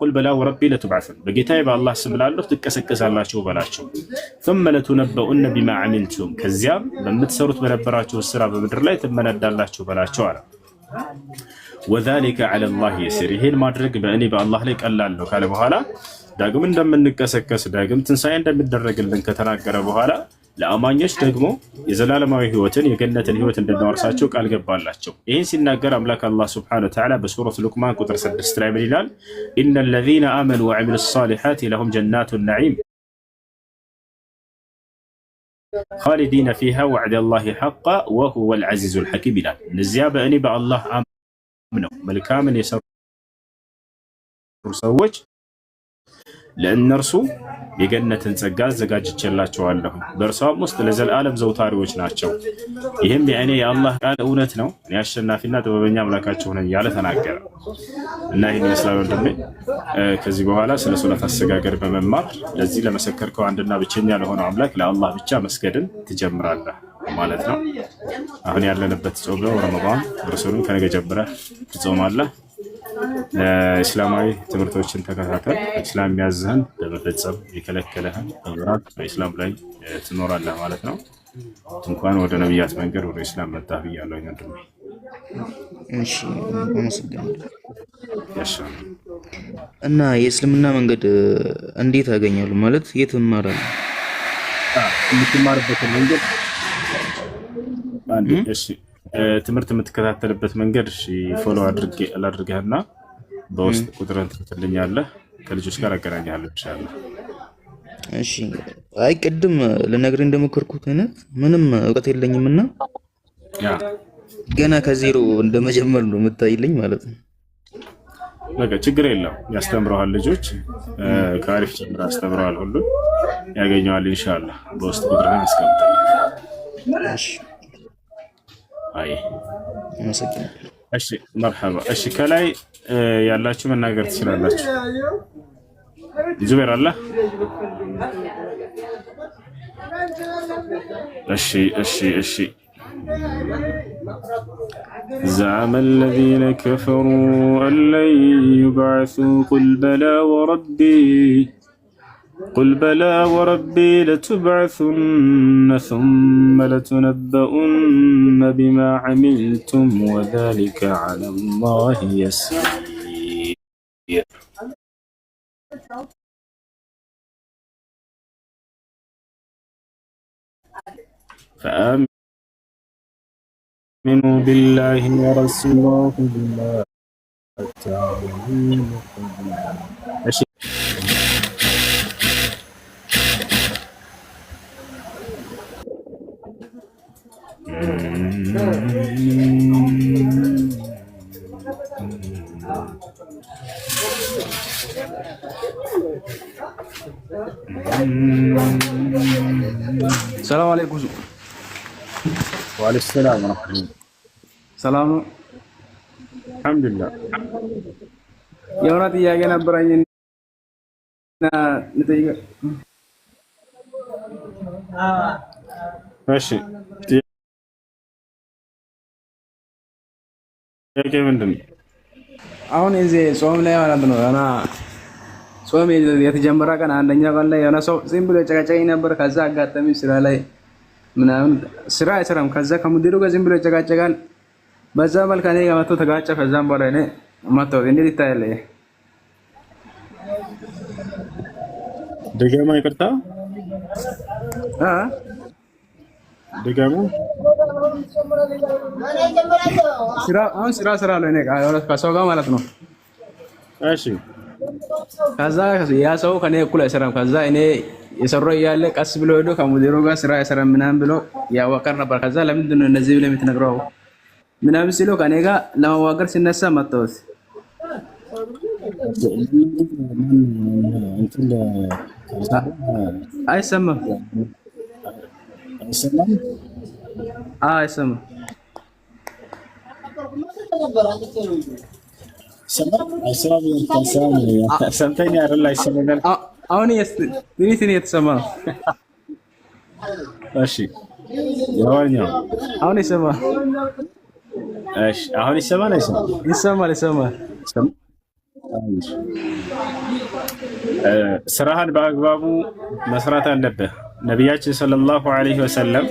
ቁል በላ ወረቢ ለቱብዓሱን በጌታዬ በአላህ ስም እላለሁ ትቀሰቀሳላችሁ በላቸው። ثم ለቱነበኡነ ቢማ ዐሚልቱም ከዚያም በምትሰሩት በነበራችሁ ስራ በምድር ላይ ትመነዳላችሁ በላቸው አለ። ወዛሊከ ዐለላህ የሲር ይሄን ማድረግ በእኔ በአላህ ላይ ቀላል ነው ካለ በኋላ ዳግም እንደምንቀሰቀስ ዳግም ትንሣኤ እንደሚደረግልን ከተናገረ በኋላ ለአማኞች ደግሞ የዘላለማዊ ህይወትን የገነትን ህይወት እንደሚያወርሳቸው ቃል ገባላቸው። ይህን ሲናገር አምላክ አላህ ሱብሓነሁ ወተዓላ በሱረቱ ሉቅማን ቁጥር 6 ላይ ምን ይላል? ኢነ ለዚነ አመኑ ወዐሚሉ ሷሊሓት ለሁም ጀናቱ ነዒም ኻሊዲነ ፊሃ ወዕደላሂ ሐቃ ወሁወል ዐዚዙል ሐኪም ይላል። እነዚያ በእኔ በአላህ አምነው መልካምን የሰሩ ሰዎች ለእነርሱ የገነትን ጸጋ አዘጋጅቼላቸዋለሁ በእርሷም ውስጥ ለዘላለም ዘውታሪዎች ናቸው። ይህም የእኔ የአላህ ቃል እውነት ነው፣ እኔ አሸናፊና ጥበበኛ አምላካችሁ ነኝ ያለ ተናገረ እና ይህን ይመስላል ወንድሜ። ከዚህ በኋላ ስለ ሶላት አሰጋገድ በመማር ለዚህ ለመሰከርከው አንድና ብቸኛ ለሆነው አምላክ ለአላህ ብቻ መስገድን ትጀምራለህ ማለት ነው። አሁን ያለንበት ጾም ነው ረመዳን። እርሱንም ከነገ ጀምረህ ትጾማለህ። እስላማዊ ትምህርቶችን ተከታተል። እስላም የሚያዝህን በመፈጸም የከለከለህን በመራቅ በእስላም ላይ ትኖራለህ ማለት ነው። እንኳን ወደ ነቢያት መንገድ ወደ እስላም መጣህ ብያለሁ ወንድሜ። እሺ አመሰግናለሁ። እና የእስልምና መንገድ እንዴት ያገኛሉ ማለት የት እማራለሁ? የምትማርበት መንገድ እሺ ትምህርት የምትከታተልበት መንገድ ፎሎ አድርገህና በውስጥ ቁጥርን ትልኛለህ ከልጆች ጋር አገናኛለሁ ኢንሻአላህ። እሺ አይ ቅድም ልነግርህ እንደሞከርኩት አይነት ምንም እውቀት የለኝምና ገና ከዜሮ እንደመጀመር ነው የምታይልኝ ማለት ነው። በቃ ችግር የለም ያስተምረዋል። ልጆች ከአሪፍ ጀምሮ ያስተምረዋል። ሁሉ ያገኘዋል ኢንሻአላህ። በውስጥ ቁጥርን አስቀምጠን እሺ አይ አመሰግናለሁ። እሺ መርሐባ። እሺ ከላይ ያላችሁ መናገር ትችላላችሁ። ዙቤር አለ። እሺ زعم الذين كفروا أن لن يبعثوا قل بلى وربي لتبعثن ثم لتنبؤن بما عملتم وذلك على الله يسير. فآمنوا بالله ورسوله بما تعلمون. السلام عليكم. وعليكم السلام ورحمة الله. سلام. الحمد لله. يا ولد يا جنا براين نتيجة. ماشي. ጥያቄ ምንድን ነው? አሁን እዚህ ጾም ላይ ማለት ነው እና ጾም የተጀመረ ቀን አንደኛ ቀን ላይ የሆነ ሰው ዝም ብሎ ጨቃጨቀኝ ነበር። ከዛ አጋጣሚ ስራ ላይ ምናምን ስራ አይሰራም። ከዛ ከሙዲሩ ጋር ዝም ብሎ ጨቃጨቃል። በዛ መልክ እኔ ጋር መጥቶ ተጋጨ። ከዛም በኋላ እኔ መጥቶ እንዴት ይታያል? ድገማ። ይቅርታ ድገማ። ስራ ላይ ነኝ ከሰው ጋር ማለት ነው። እሺ ከዛ ያ ሰው ከኔ እኩል አይሰራም። ከዛ እኔ የሰራው እያለ ቀስ ብሎ ሄዶ ከሙዲሩ ጋር ስራ አይሰራም ምናምን ብሎ ያዋቀር ነበር። ከዛ ለምንድን ነው እነዚህ ብለህ የምትነግረው ምናምን ሲለው ከኔ ጋር ለማዋቀር ሲነሳ መጣሁት። አይሰማም አይሰማም። ሰምተኛ አይደል? አይሰማም። አሁን ትንሽ የተሰማ ነው። እሺ የዋኛው አሁን ይሰማል። እሺ አሁን ይሰማል። አይሰማም? ይሰማል። ስራህን በአግባቡ መስራት አለብህ። ነቢያችን ሰለላሁ ዐለይሂ ወሰለም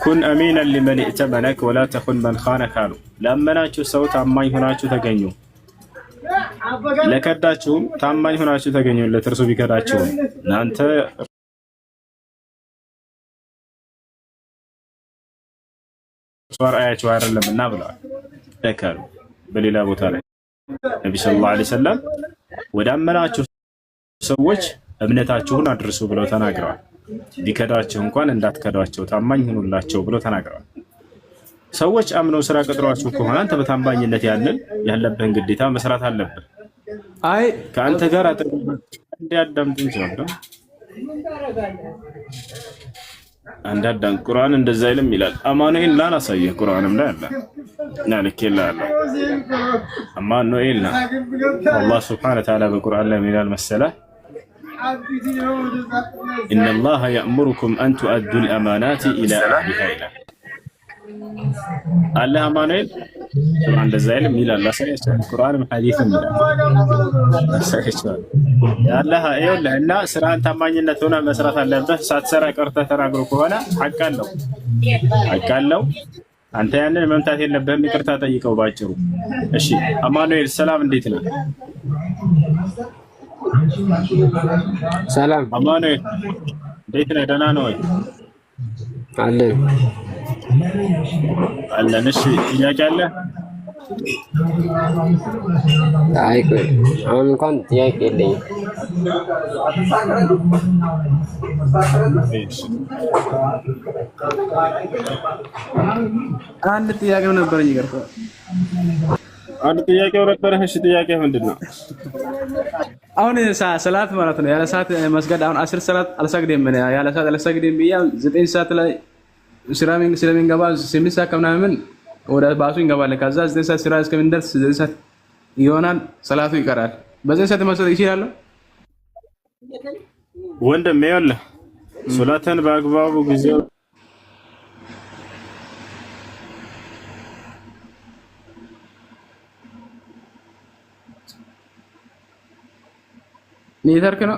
ኩን አሚነን ሊመን ኢእተመነክ ወላ ተኹን መን ኻነክ አሉ። ላመናችሁ ሰው ታማኝ ሆናችሁ ተገኙ፣ ለከዳችሁም ታማኝ ሆናችሁ ተገኙለት። እርሱ ቢከዳችሁም እናንተ እርሱ አርአያችሁ አይደለምና ብለዋል። ተከሉ በሌላ ቦታ ላይ ነቢ ሰለላሁ ዐለይሂ ወሰለም ወደ አመናችሁ ሰዎች እምነታችሁን አድርሱ ብለው ተናግረዋል። ቢከዳቸው እንኳን እንዳትከዷቸው ታማኝ ሁኑላቸው ብለው ተናግረዋል። ሰዎች አምነው ስራ ቀጥሯችሁ ከሆነ አንተ በታማኝነት ያለብህን ግዴታ መስራት አለብህ። አይ ከአንተ ጋር እንዲያዳምጡ እንችላለን። አንዳንድ ቁርአን እንደዛ አይልም ይላል። አማኑኤል ላ ላሳየህ ቁርአንም ላይ አለ ናልኬላ አለ አማኑኤል ና አላህ ሱብሓነሁ ወተዓላ በቁርአን ላይ ይላል መሰለህ ኢነላሃ የእሙሩኩም አን ቱአዱል አማናቲ ኢላ አህሊሃ ይላል አለ። አማኑኤል ቁርአን እንደዛ አይልም ይላል። ላሳያችሁ ቁርአንም ሐዲስም ይላል። ላሳያችሁ አላህ ይኸውልህ። እና ስራን ታማኝነት ሆነ መስራት አለብህ። ሳትሰራ ቀርተህ ተናግሮ ከሆነ ሐቅ አለው። አንተ ያንን መምታት የለብህም። ይቅርታ ጠይቀው ባጭሩ። እሺ አማኑኤል ሰላም፣ እንዴት ነህ? ሰላም አማኑኤል እንዴት ነህ? ደህና ነው ወይ? አለን። እሺ ጥያቄ አለ? አይ ቆይ አሁን እንኳን ጥያቄ የለኝም። አንድ ጥያቄው ነበረኝ። ይገርም አንድ ጥያቄው ነበረህ? እሺ ጥያቄ ምንድን ነው? አሁን ሰላት ማለት ነው ያለ ሰዓት መስገድ። አሁን 10 ሰላት አልሰግድም ምን ያለ ሰዓት አልሰግድም ብዬ 9 ሰዓት ላይ ስለሚንገባ 8 ሰዓት ከምናምን ወደ ባሱ እንገባለን። ከዛ 9 ሰዓት ስራ እስከምንደርስ 9 ሰዓት ይሆናል፣ ሰላቱ ይቀራል። በዚህ ሰዓት መስገድ ይችላል ወንድም? ይኸውልህ ሶላትን በአግባቡ ጊዜው ኔትወርክ ነው።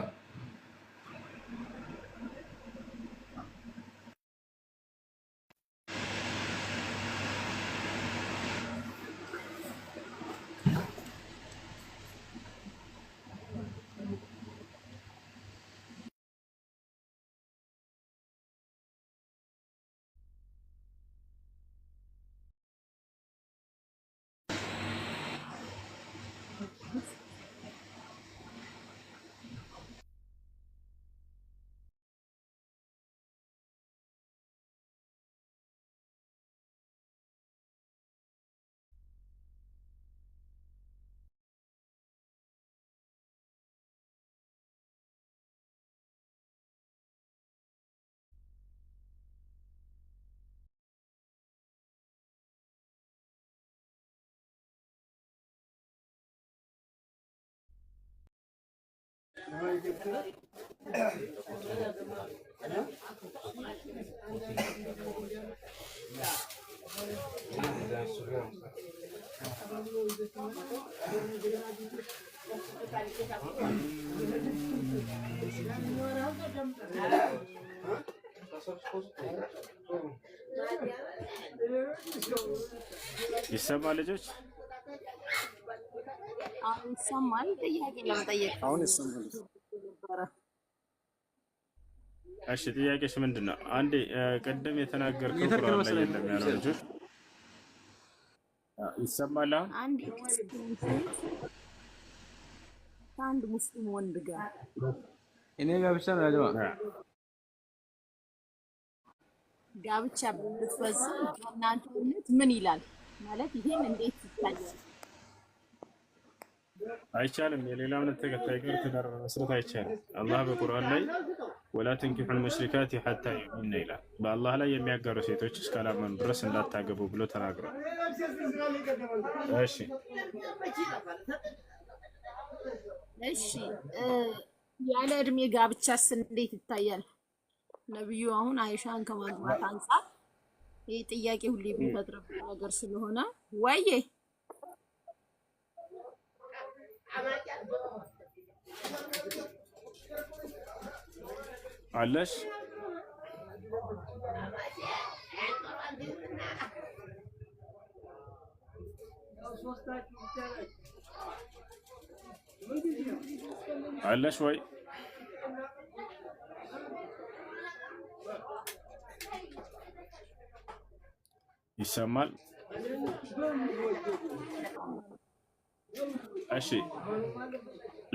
ይሰማል ልጆች? አሁን ይሰማል። ጥያቄ ለመጠየቅ አሁን ይሰማል። እሺ ጥያቄሽ ምንድን ነው? አንዴ ቅድም የተናገርከው ቁርአን ላይ የለም ያለው ልጆች ይሰማል? አሁን አንድ ሙስሊም ሴት ከአንድ ሙስሊም ወንድ ጋር እኔ ጋብቻ ነው ያለው ጋብቻ ብትፈጽም እናንተ እምነት ምን ይላል? ማለት ይሄን እንዴት ይታያል? አይቻልም። የሌላ እምነት ተከታይ ጋር ትዳር መመስረት አይቻልም። አላህ በቁርአን ላይ ወላ ተንኪሑል ሙሽሪካት ሐታ ዩእሚንና ይላል። በአላህ ላይ የሚያጋሩ ሴቶች እስካላመኑ ድረስ እንዳታገቡ ብሎ ተናግሯል። እሺ ያለ እድሜ ጋብቻስ እንዴት ይታያል? ነብዩ አሁን አይሻን ከማግባት አንፃር ይህ ጥያቄ ሁሌ የሚፈጥርብን ነገር ስለሆነ ወይዬ አለሽ አለሽ ወይ ይሰማል? እሺ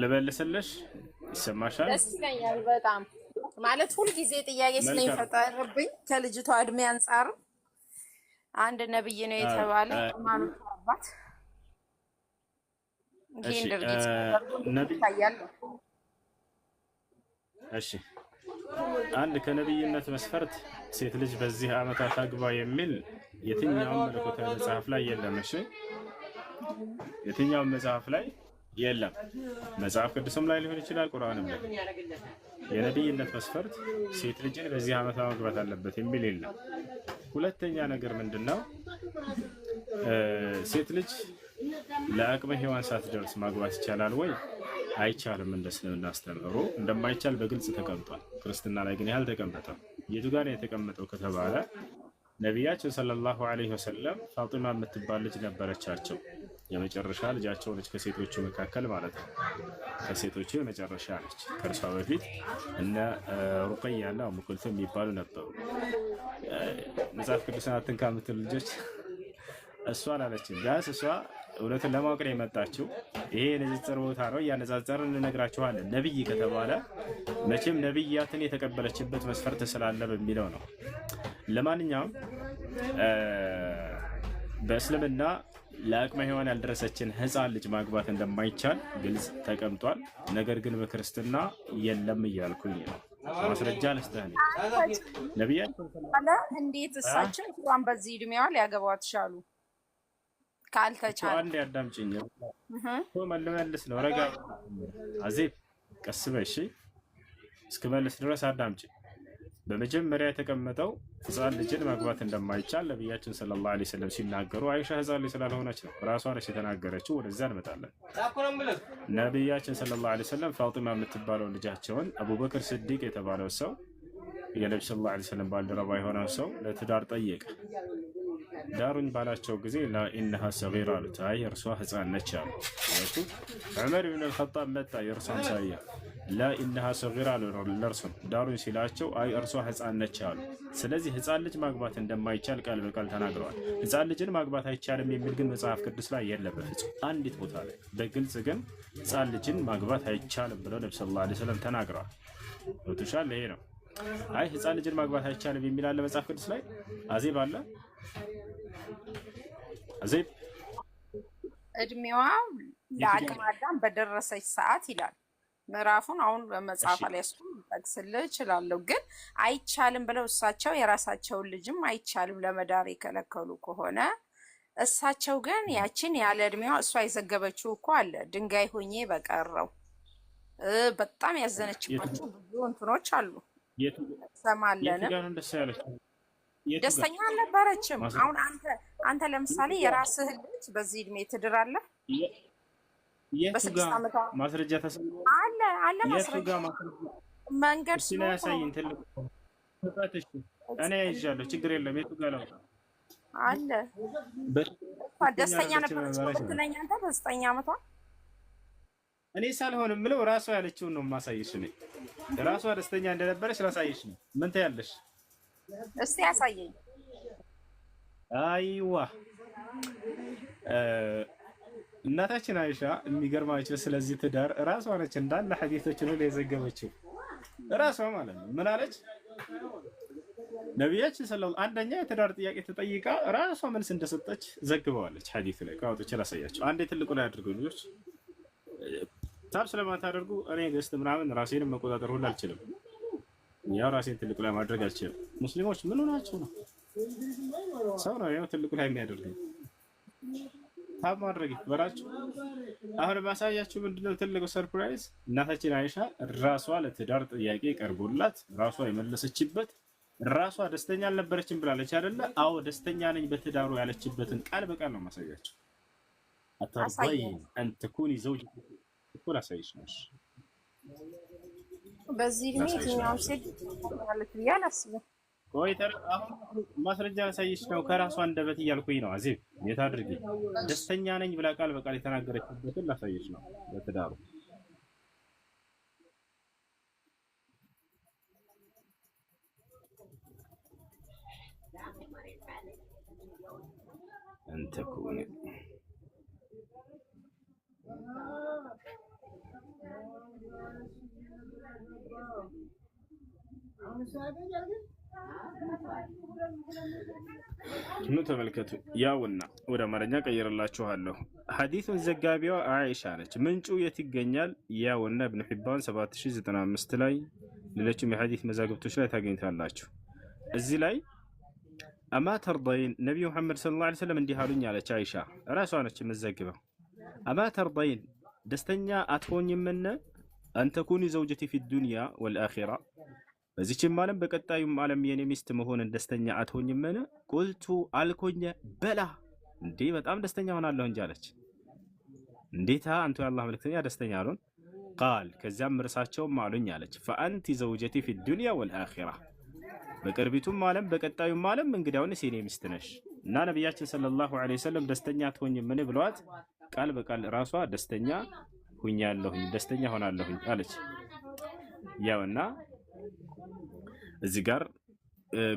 ልበልስልሽ? ይሰማሻል? ደስ ይለኛል በጣም ማለት ሁልጊዜ ጥያቄ ስለሚፈጠርብኝ ከልጅቷ እድሜ አንጻር አንድ ነብይ ነው የተባለ ሃይማኖት አባት ይሄን ድርጊት ነብይ ታያለ። እሺ አንድ ከነብይነት መስፈርት ሴት ልጅ በዚህ ዓመታት አግባ የሚል የትኛውም መለኮታዊ መጽሐፍ ላይ የለም። እሺ የትኛውም መጽሐፍ ላይ የለም። መጽሐፍ ቅዱስም ላይ ሊሆን ይችላል፣ ቁርአንም ላይ የነብይነት መስፈርት ሴት ልጅን በዚህ ዓመት ማግባት አለበት የሚል የለም። ሁለተኛ ነገር ምንድነው? ሴት ልጅ ለአቅመ ሔዋን ሳትደርስ ማግባት ይቻላል ወይ? አይቻልም። እንደ እስልምና አስተምህሮ እንደማይቻል በግልጽ ተቀምጧል። ክርስትና ላይ ግን ያልተቀመጠው የቱ ጋር ነው የተቀመጠው ከተባለ ነቢያችን ሰለላሁ ዐለይሂ ወሰለም ፋጢማ የምትባል ልጅ ነበረቻቸው። የመጨረሻ ልጃቸው ነች፣ ከሴቶቹ መካከል ማለት ነው። ከሴቶቹ የመጨረሻ ነች። ከእርሷ በፊት እነ ሩቀያና ኡሙ ኩልሱም የሚባሉ ነበሩ። መጽሐፍ ቅዱስን አትንካ የምትሉ ልጆች እሷ አላለችም። ቢያንስ እሷ እውነትን ለማወቅ ነው የመጣችው። ይሄ የንጽጽር ቦታ ነው፣ እያነጻጸርን እንነግራችኋለን። ነብይ ከተባለ መቼም ነብያትን የተቀበለችበት መስፈርት ስላለ በሚለው ነው። ለማንኛውም በእስልምና ለአቅመ ሔዋን ያልደረሰችን ህፃን ልጅ ማግባት እንደማይቻል ግልጽ ተቀምጧል። ነገር ግን በክርስትና የለም እያልኩኝ ነው። ማስረጃ ልስጥህ። ነብያችን እንዴት እሳቸው እንኳን በዚህ እድሜዋ ሊያገቧት ቻሉ? ካልተቻለ አንዴ አዳምጪኝ። መልስ ነው ረጋ አዜብ፣ ቀስ በይ እሺ። እስክመልስ ድረስ አዳምጪ። በመጀመሪያ የተቀመጠው ህፃን ልጅን ማግባት እንደማይቻል ነቢያችን ሰለላሁ ዐለይሂ ወሰለም ሲናገሩ አይሻ ህፃን ልጅ ስላልሆነች ነው፣ ራሷ ነች የተናገረችው። ወደዛ እንመጣለን። ነቢያችን ሰለላሁ ዐለይሂ ወሰለም ፋጢማ የምትባለው ልጃቸውን አቡበክር ስዲቅ የተባለው ሰው የነቢ ሰለላሁ ዐለይሂ ወሰለም ባልደረባ የሆነው ሰው ለትዳር ጠየቀ። ዳሩኝ ባላቸው ጊዜ ላኢነሃ ሰጊራ አሉት። አይ እርሷ ህፃን ነች አሉ። ዑመር ብን አልኸጣብ መጣ የእርሷ አምሳያ ላኢነሃ ሰጊራ አሉ። ለእርሱም ዳሩኝ ሲላቸው አይ እርሷ ህፃን ነች አሉ። ስለዚህ ህፃን ልጅ ማግባት እንደማይቻል ቃል በቃል ተናግረዋል። ህፃን ልጅን ማግባት አይቻልም የሚል ግን መጽሐፍ ቅዱስ ላይ የለም በፍጹም። አንዲት ቦታ ላይ በግልጽ ግን ህፃን ልጅን ማግባት አይቻልም ብለው ነብዩ ሰለላሁ ዐለይሂ ወሰለም ተናግረዋል። ወጥቷል። ይሄ ነው። አይ ህፃን ልጅን ማግባት አይቻልም የሚል አለ መጽሐፍ ቅዱስ ላይ? አዜብ አለ? አዜብ እድሜዋ ለአቅመ አዳም በደረሰች ሰዓት ይላል ምዕራፉን። አሁን በመጽሐፍ ላይ ጠቅስልህ እችላለሁ። ግን አይቻልም ብለው እሳቸው የራሳቸውን ልጅም አይቻልም ለመዳር የከለከሉ ከሆነ እሳቸው ግን ያችን ያለ እድሜዋ እሷ የዘገበችው እኮ አለ ድንጋይ ሆኜ በቀረው በጣም ያዘነችባቸው ብዙ እንትኖች አሉ። ሰማለን። ደስተኛ አልነበረችም። አሁን አንተ ለምሳሌ የራስህ ልጅ በዚህ እድሜ ትድራለህ? በ6 ዓመት ማስረጃ ተሰማ አለ ማስረጃ መንገድ ነው ያሳየኝ። ትልቅ ፈታሽ እኔ ይዣለሁ፣ ችግር የለም። የቱ ጋር ነው አለ? ደስተኛ ነበረች ብትለኝ አንተ በ9 ዓመቷ እኔ ሳልሆንም ምለው ራሷ ያለችውን ነው የማሳየሽ። እኔ ራሷ ደስተኛ እንደነበረች ላሳየሽ ነው። ምን ታያለሽ? እስቲ ያሳየኝ። አይዋ እናታችን አይሻ የሚገርማችሁ ስለዚህ ትዳር ራሷ ነች እንዳለ ሐዲሶችን ሁሉ የዘገበችው ራሷ ማለት ነው። ምን አለች? ነቢያችን ሰለላሁ አንደኛ የትዳር ጥያቄ ተጠይቃ ራሷ መልስ እንደሰጠች ዘግበዋለች። ሐዲስ ላይ ካወጡች ላሳያችሁ። አንዴ ትልቁ ላይ አድርገው ልጆች ታብ ስለማታደርጉ እኔ ገስት ምናምን ራሴንም መቆጣጠር ሁሉ አልችልም። ያው ራሴን ትልቁ ላይ ማድረግ አልችልም። ሙስሊሞች ምን ሆናችሁ ነው? ሰው ነው ያው ትልቁ ላይ የሚያደርገው ታብ ማድረግ ይበራችሁ። አሁን ማሳያችሁ ምንድነው ትልቁ ሰርፕራይዝ? እናታችን አይሻ ራሷ ለትዳር ጥያቄ ቀርቦላት ራሷ የመለሰችበት ራሷ ደስተኛ አልነበረችም ብላለች አይደለ? አዎ ደስተኛ ነኝ በትዳሩ ያለችበትን ቃል በቃል ነው ማሳያችሁ። አታርضين أن تكوني زوجة እኮ ላሳይሽ ነው። በዚህ እድሜ የትኛውም ሴት ማለት ብዬ አላስብም። ቆይ አሁን ማስረጃ ላሳይሽ ነው። ከራሷ አንደበት እያልኩኝ ነው። አዜብ የት አድርጊ ደስተኛ ነኝ ብላ ቃል በቃል የተናገረችበትን ላሳይሽ ነው። በትዳሩ انت كوني ኑ ተመልከቱ። ያውና ወደ አማርኛ ቀይርላችኋለሁ። ሐዲሱን ዘጋቢዋ አይሻ ነች። ምንጩ የት ይገኛል? ያውና ኢብኑ ሒባን 7095 ላይ ሌሎችም የሐዲስ መዛግብቶች ላይ ታገኝታላችሁ። እዚህ ላይ አማ ተርዳይን ነቢዩ መሐመድ ሰለላሁ ዐለይሂ ወሰለም እንዲህ አሉኝ አለች አይሻ። ራሷ ነች የምትዘግበው። አማ ተርዳይን ደስተኛ አትሆኝምን አንተኩኒ ዘውጀቲ ፊ ዱንያ ወልአኺራ በዚህችም ዓለም በቀጣዩም ዓለም የኔ ሚስት መሆንን ደስተኛ አትሆኝምን? ቁልቱ አልኮኝ በላ እንዴ በጣም ደስተኛ ሆናለሁ እንጂ አለች። እንዴታ አንቱ የአላህ መልእክተኛ ደስተኛ አሉን? ቃል ከዚያም እርሳቸውም አሉኝ አለች ፈአንቲ ዘውጀቲ ፊ ዱንያ ወልአኺራ በቅርቢቱም ዓለም በቀጣዩም ዓለም እንግዲያውንስ የኔ ሚስት ነሽ። እና ነቢያችን ሰለላሁ ዐለይሂ ወሰለም ደስተኛ አትሆኝምን ብለዋት ቃል በቃል ራሷ ደስተኛ ሁኛለሁኝ ደስተኛ ሆናለሁኝ አለች። ያውና እዚህ ጋር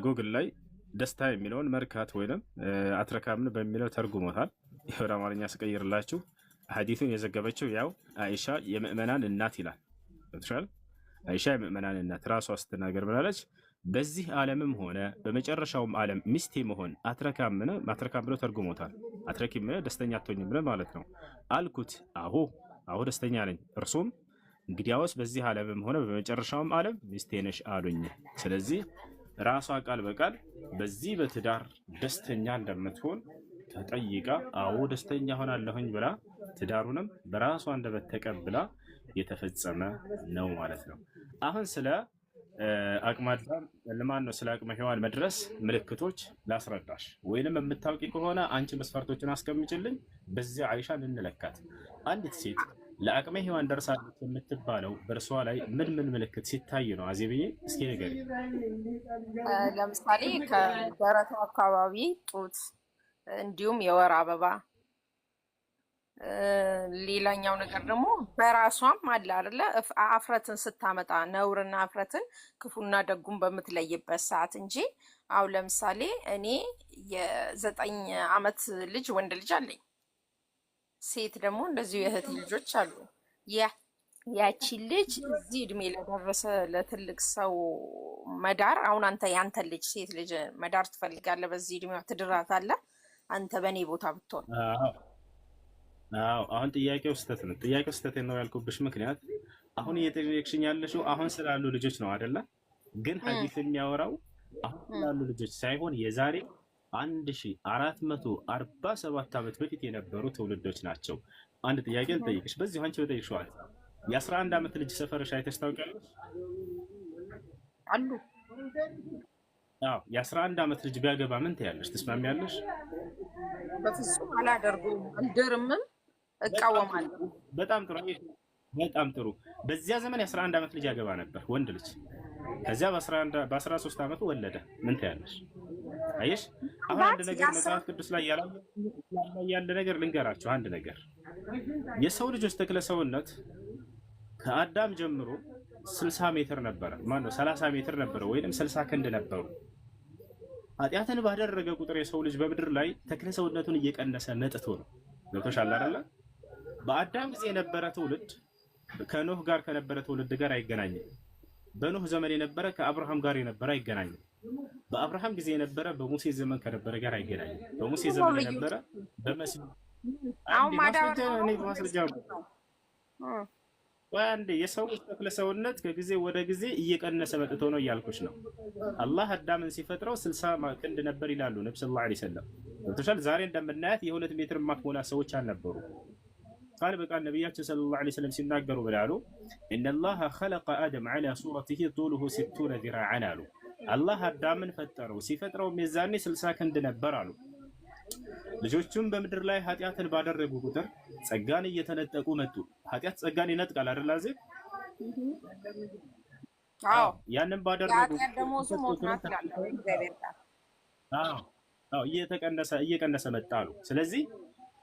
ጉግል ላይ ደስታ የሚለውን መርካት ወይንም አትረካምን በሚለው ተርጉሞታል። ወደ አማርኛ ስቀይርላችሁ ሐዲሱን የዘገበችው ያው አይሻ የምእመናን እናት ይላል። ተሻል አይሻ የምእመናን እናት ራሷ ስትናገር ብላለች በዚህ ዓለምም ሆነ በመጨረሻውም ዓለም ሚስቴ መሆን አትረካምን ማትረካም ብለው ተርጉሞታል። አትረኪምን ደስተኛ አትሆኝም ብለ ማለት ነው። አልኩት አሁ ደስተኛ ነኝ። እርሱም እንግዲያውስ በዚህ ዓለምም ሆነ በመጨረሻውም ዓለም ሚስቴ ነሽ አሉኝ። ስለዚህ ራሷ ቃል በቃል በዚህ በትዳር ደስተኛ እንደምትሆን ተጠይቃ አዎ ደስተኛ ሆናለሁኝ ብላ ትዳሩንም በራሷ እንደበት ተቀብላ የተፈጸመ ነው ማለት ነው። አሁን ስለ አቅመ አዳም ለማን ነው ስለ አቅመ ሔዋን መድረስ ምልክቶች ላስረዳሽ፣ ወይንም የምታውቂ ከሆነ አንቺ መስፈርቶችን አስቀምጪልኝ። በዚህ አይሻን እንለካት። አንዲት ሴት ለአቅመ ሔዋን ደርሳለች የምትባለው በእርሷ ላይ ምን ምን ምልክት ሲታይ ነው? አዜብዬ እስኪ ንገሪ። ለምሳሌ ከደረቷ አካባቢ ጡት፣ እንዲሁም የወር አበባ። ሌላኛው ነገር ደግሞ በራሷም አለ አይደለ አፍረትን ስታመጣ ነውርና አፍረትን ክፉና ደጉን በምትለይበት ሰዓት እንጂ አሁን ለምሳሌ እኔ የ9 ዓመት ልጅ ወንድ ልጅ አለኝ። ሴት ደግሞ እንደዚሁ የእህት ልጆች አሉ። ያቺ ልጅ እዚህ እድሜ ለደረሰ ለትልቅ ሰው መዳር አሁን አንተ ያንተ ልጅ ሴት ልጅ መዳር ትፈልጋለህ? በዚህ እድሜዋ ትድራታለህ? አንተ በእኔ ቦታ ብትሆን? አሁን ጥያቄው ስህተት ነው። ጥያቄው ስህተት ነው ያልኩብሽ ምክንያት አሁን እየጠየቅሽኝ ያለሽው አሁን ስላሉ ልጆች ነው አይደለ? ግን ሐዲስ የሚያወራው አሁን ስላሉ ልጆች ሳይሆን የዛሬ 1447 ዓመት በፊት የነበሩ ትውልዶች ናቸው። አንድ ጥያቄ ልጠይቅሽ፣ በዚህ አንቺ በጠይቅሽው የ11 ዓመት ልጅ ሰፈርሽ አይተሽ ታውቂያለሽ? አሉ። አዎ፣ የ11 ዓመት ልጅ ቢያገባ ምን ትያለሽ? ትስማሚያለሽ? በፍጹም አላደርገውም፣ አልደርምም፣ እቃወማለሁ። በጣም ጥሩ፣ በጣም ጥሩ። በዚያ ዘመን የ11 ዓመት ልጅ ያገባ ነበር ወንድ ልጅ። ከዚያ በ13 ዓመቱ ወለደ። ምን ትያለሽ? አየሽ፣ አሁን አንድ ነገር መጽሐፍ ቅዱስ ላይ ያለ ነገር ልንገራችሁ። አንድ ነገር የሰው ልጆች ተክለ ሰውነት ከአዳም ጀምሮ 60 ሜትር ነበረ። ማነው 30 ሜትር ነበረ ወይንም 60 ክንድ ነበሩ። ኃጢአትን ባደረገ ቁጥር የሰው ልጅ በምድር ላይ ተክለ ሰውነቱን እየቀነሰ መጥቶ ነው። ገብቶሻል አይደለ? በአዳም ጊዜ የነበረ ትውልድ ከኖህ ጋር ከነበረ ትውልድ ጋር አይገናኝም። በኖህ ዘመን የነበረ ከአብርሃም ጋር የነበረ አይገናኝም። በአብርሃም ጊዜ የነበረ በሙሴ ዘመን ከነበረ ጋር አይገናኝም። በሙሴ ዘመን የነበረ በመሲህ አንድ የሰው ተክለ ሰውነት ከጊዜ ወደ ጊዜ እየቀነሰ መጥቶ ነው እያልኩሽ ነው። አላህ አዳምን ሲፈጥረው 60 ክንድ ነበር ይላሉ ነብዩ ሰለላሁ ዐለይሂ ወሰለም። ገብቶሻል? ዛሬ እንደምናያት የ2 ሜትር ማትሞላ ሰዎች አልነበሩ። ቃል በቃል ነቢያችን ሰለላሁ ዐለይሂ ወሰለም ሲናገሩ ብላሉ ኢነላህ ኸለቀ አደም ዐላ ሱረቲሂ ጡሉሁ 60 ዚራዐን አሉ። አላህ አዳምን ፈጠረው። ሲፈጥረው ሚዛኔ 60 ክንድ ነበር አሉ። ልጆቹም በምድር ላይ ኃጢአትን ባደረጉ ቁጥር ጸጋን እየተነጠቁ መጡ። ኃጢአት ጸጋን ይነጥቃል አይደል? አዜ አዎ ያንን ባደረጉ የኃጢአት ደመወዙ ሞት ናት ይላል እግዚአብሔር ቃል። አዎ እየቀነሰ መጣ ነው። ስለዚህ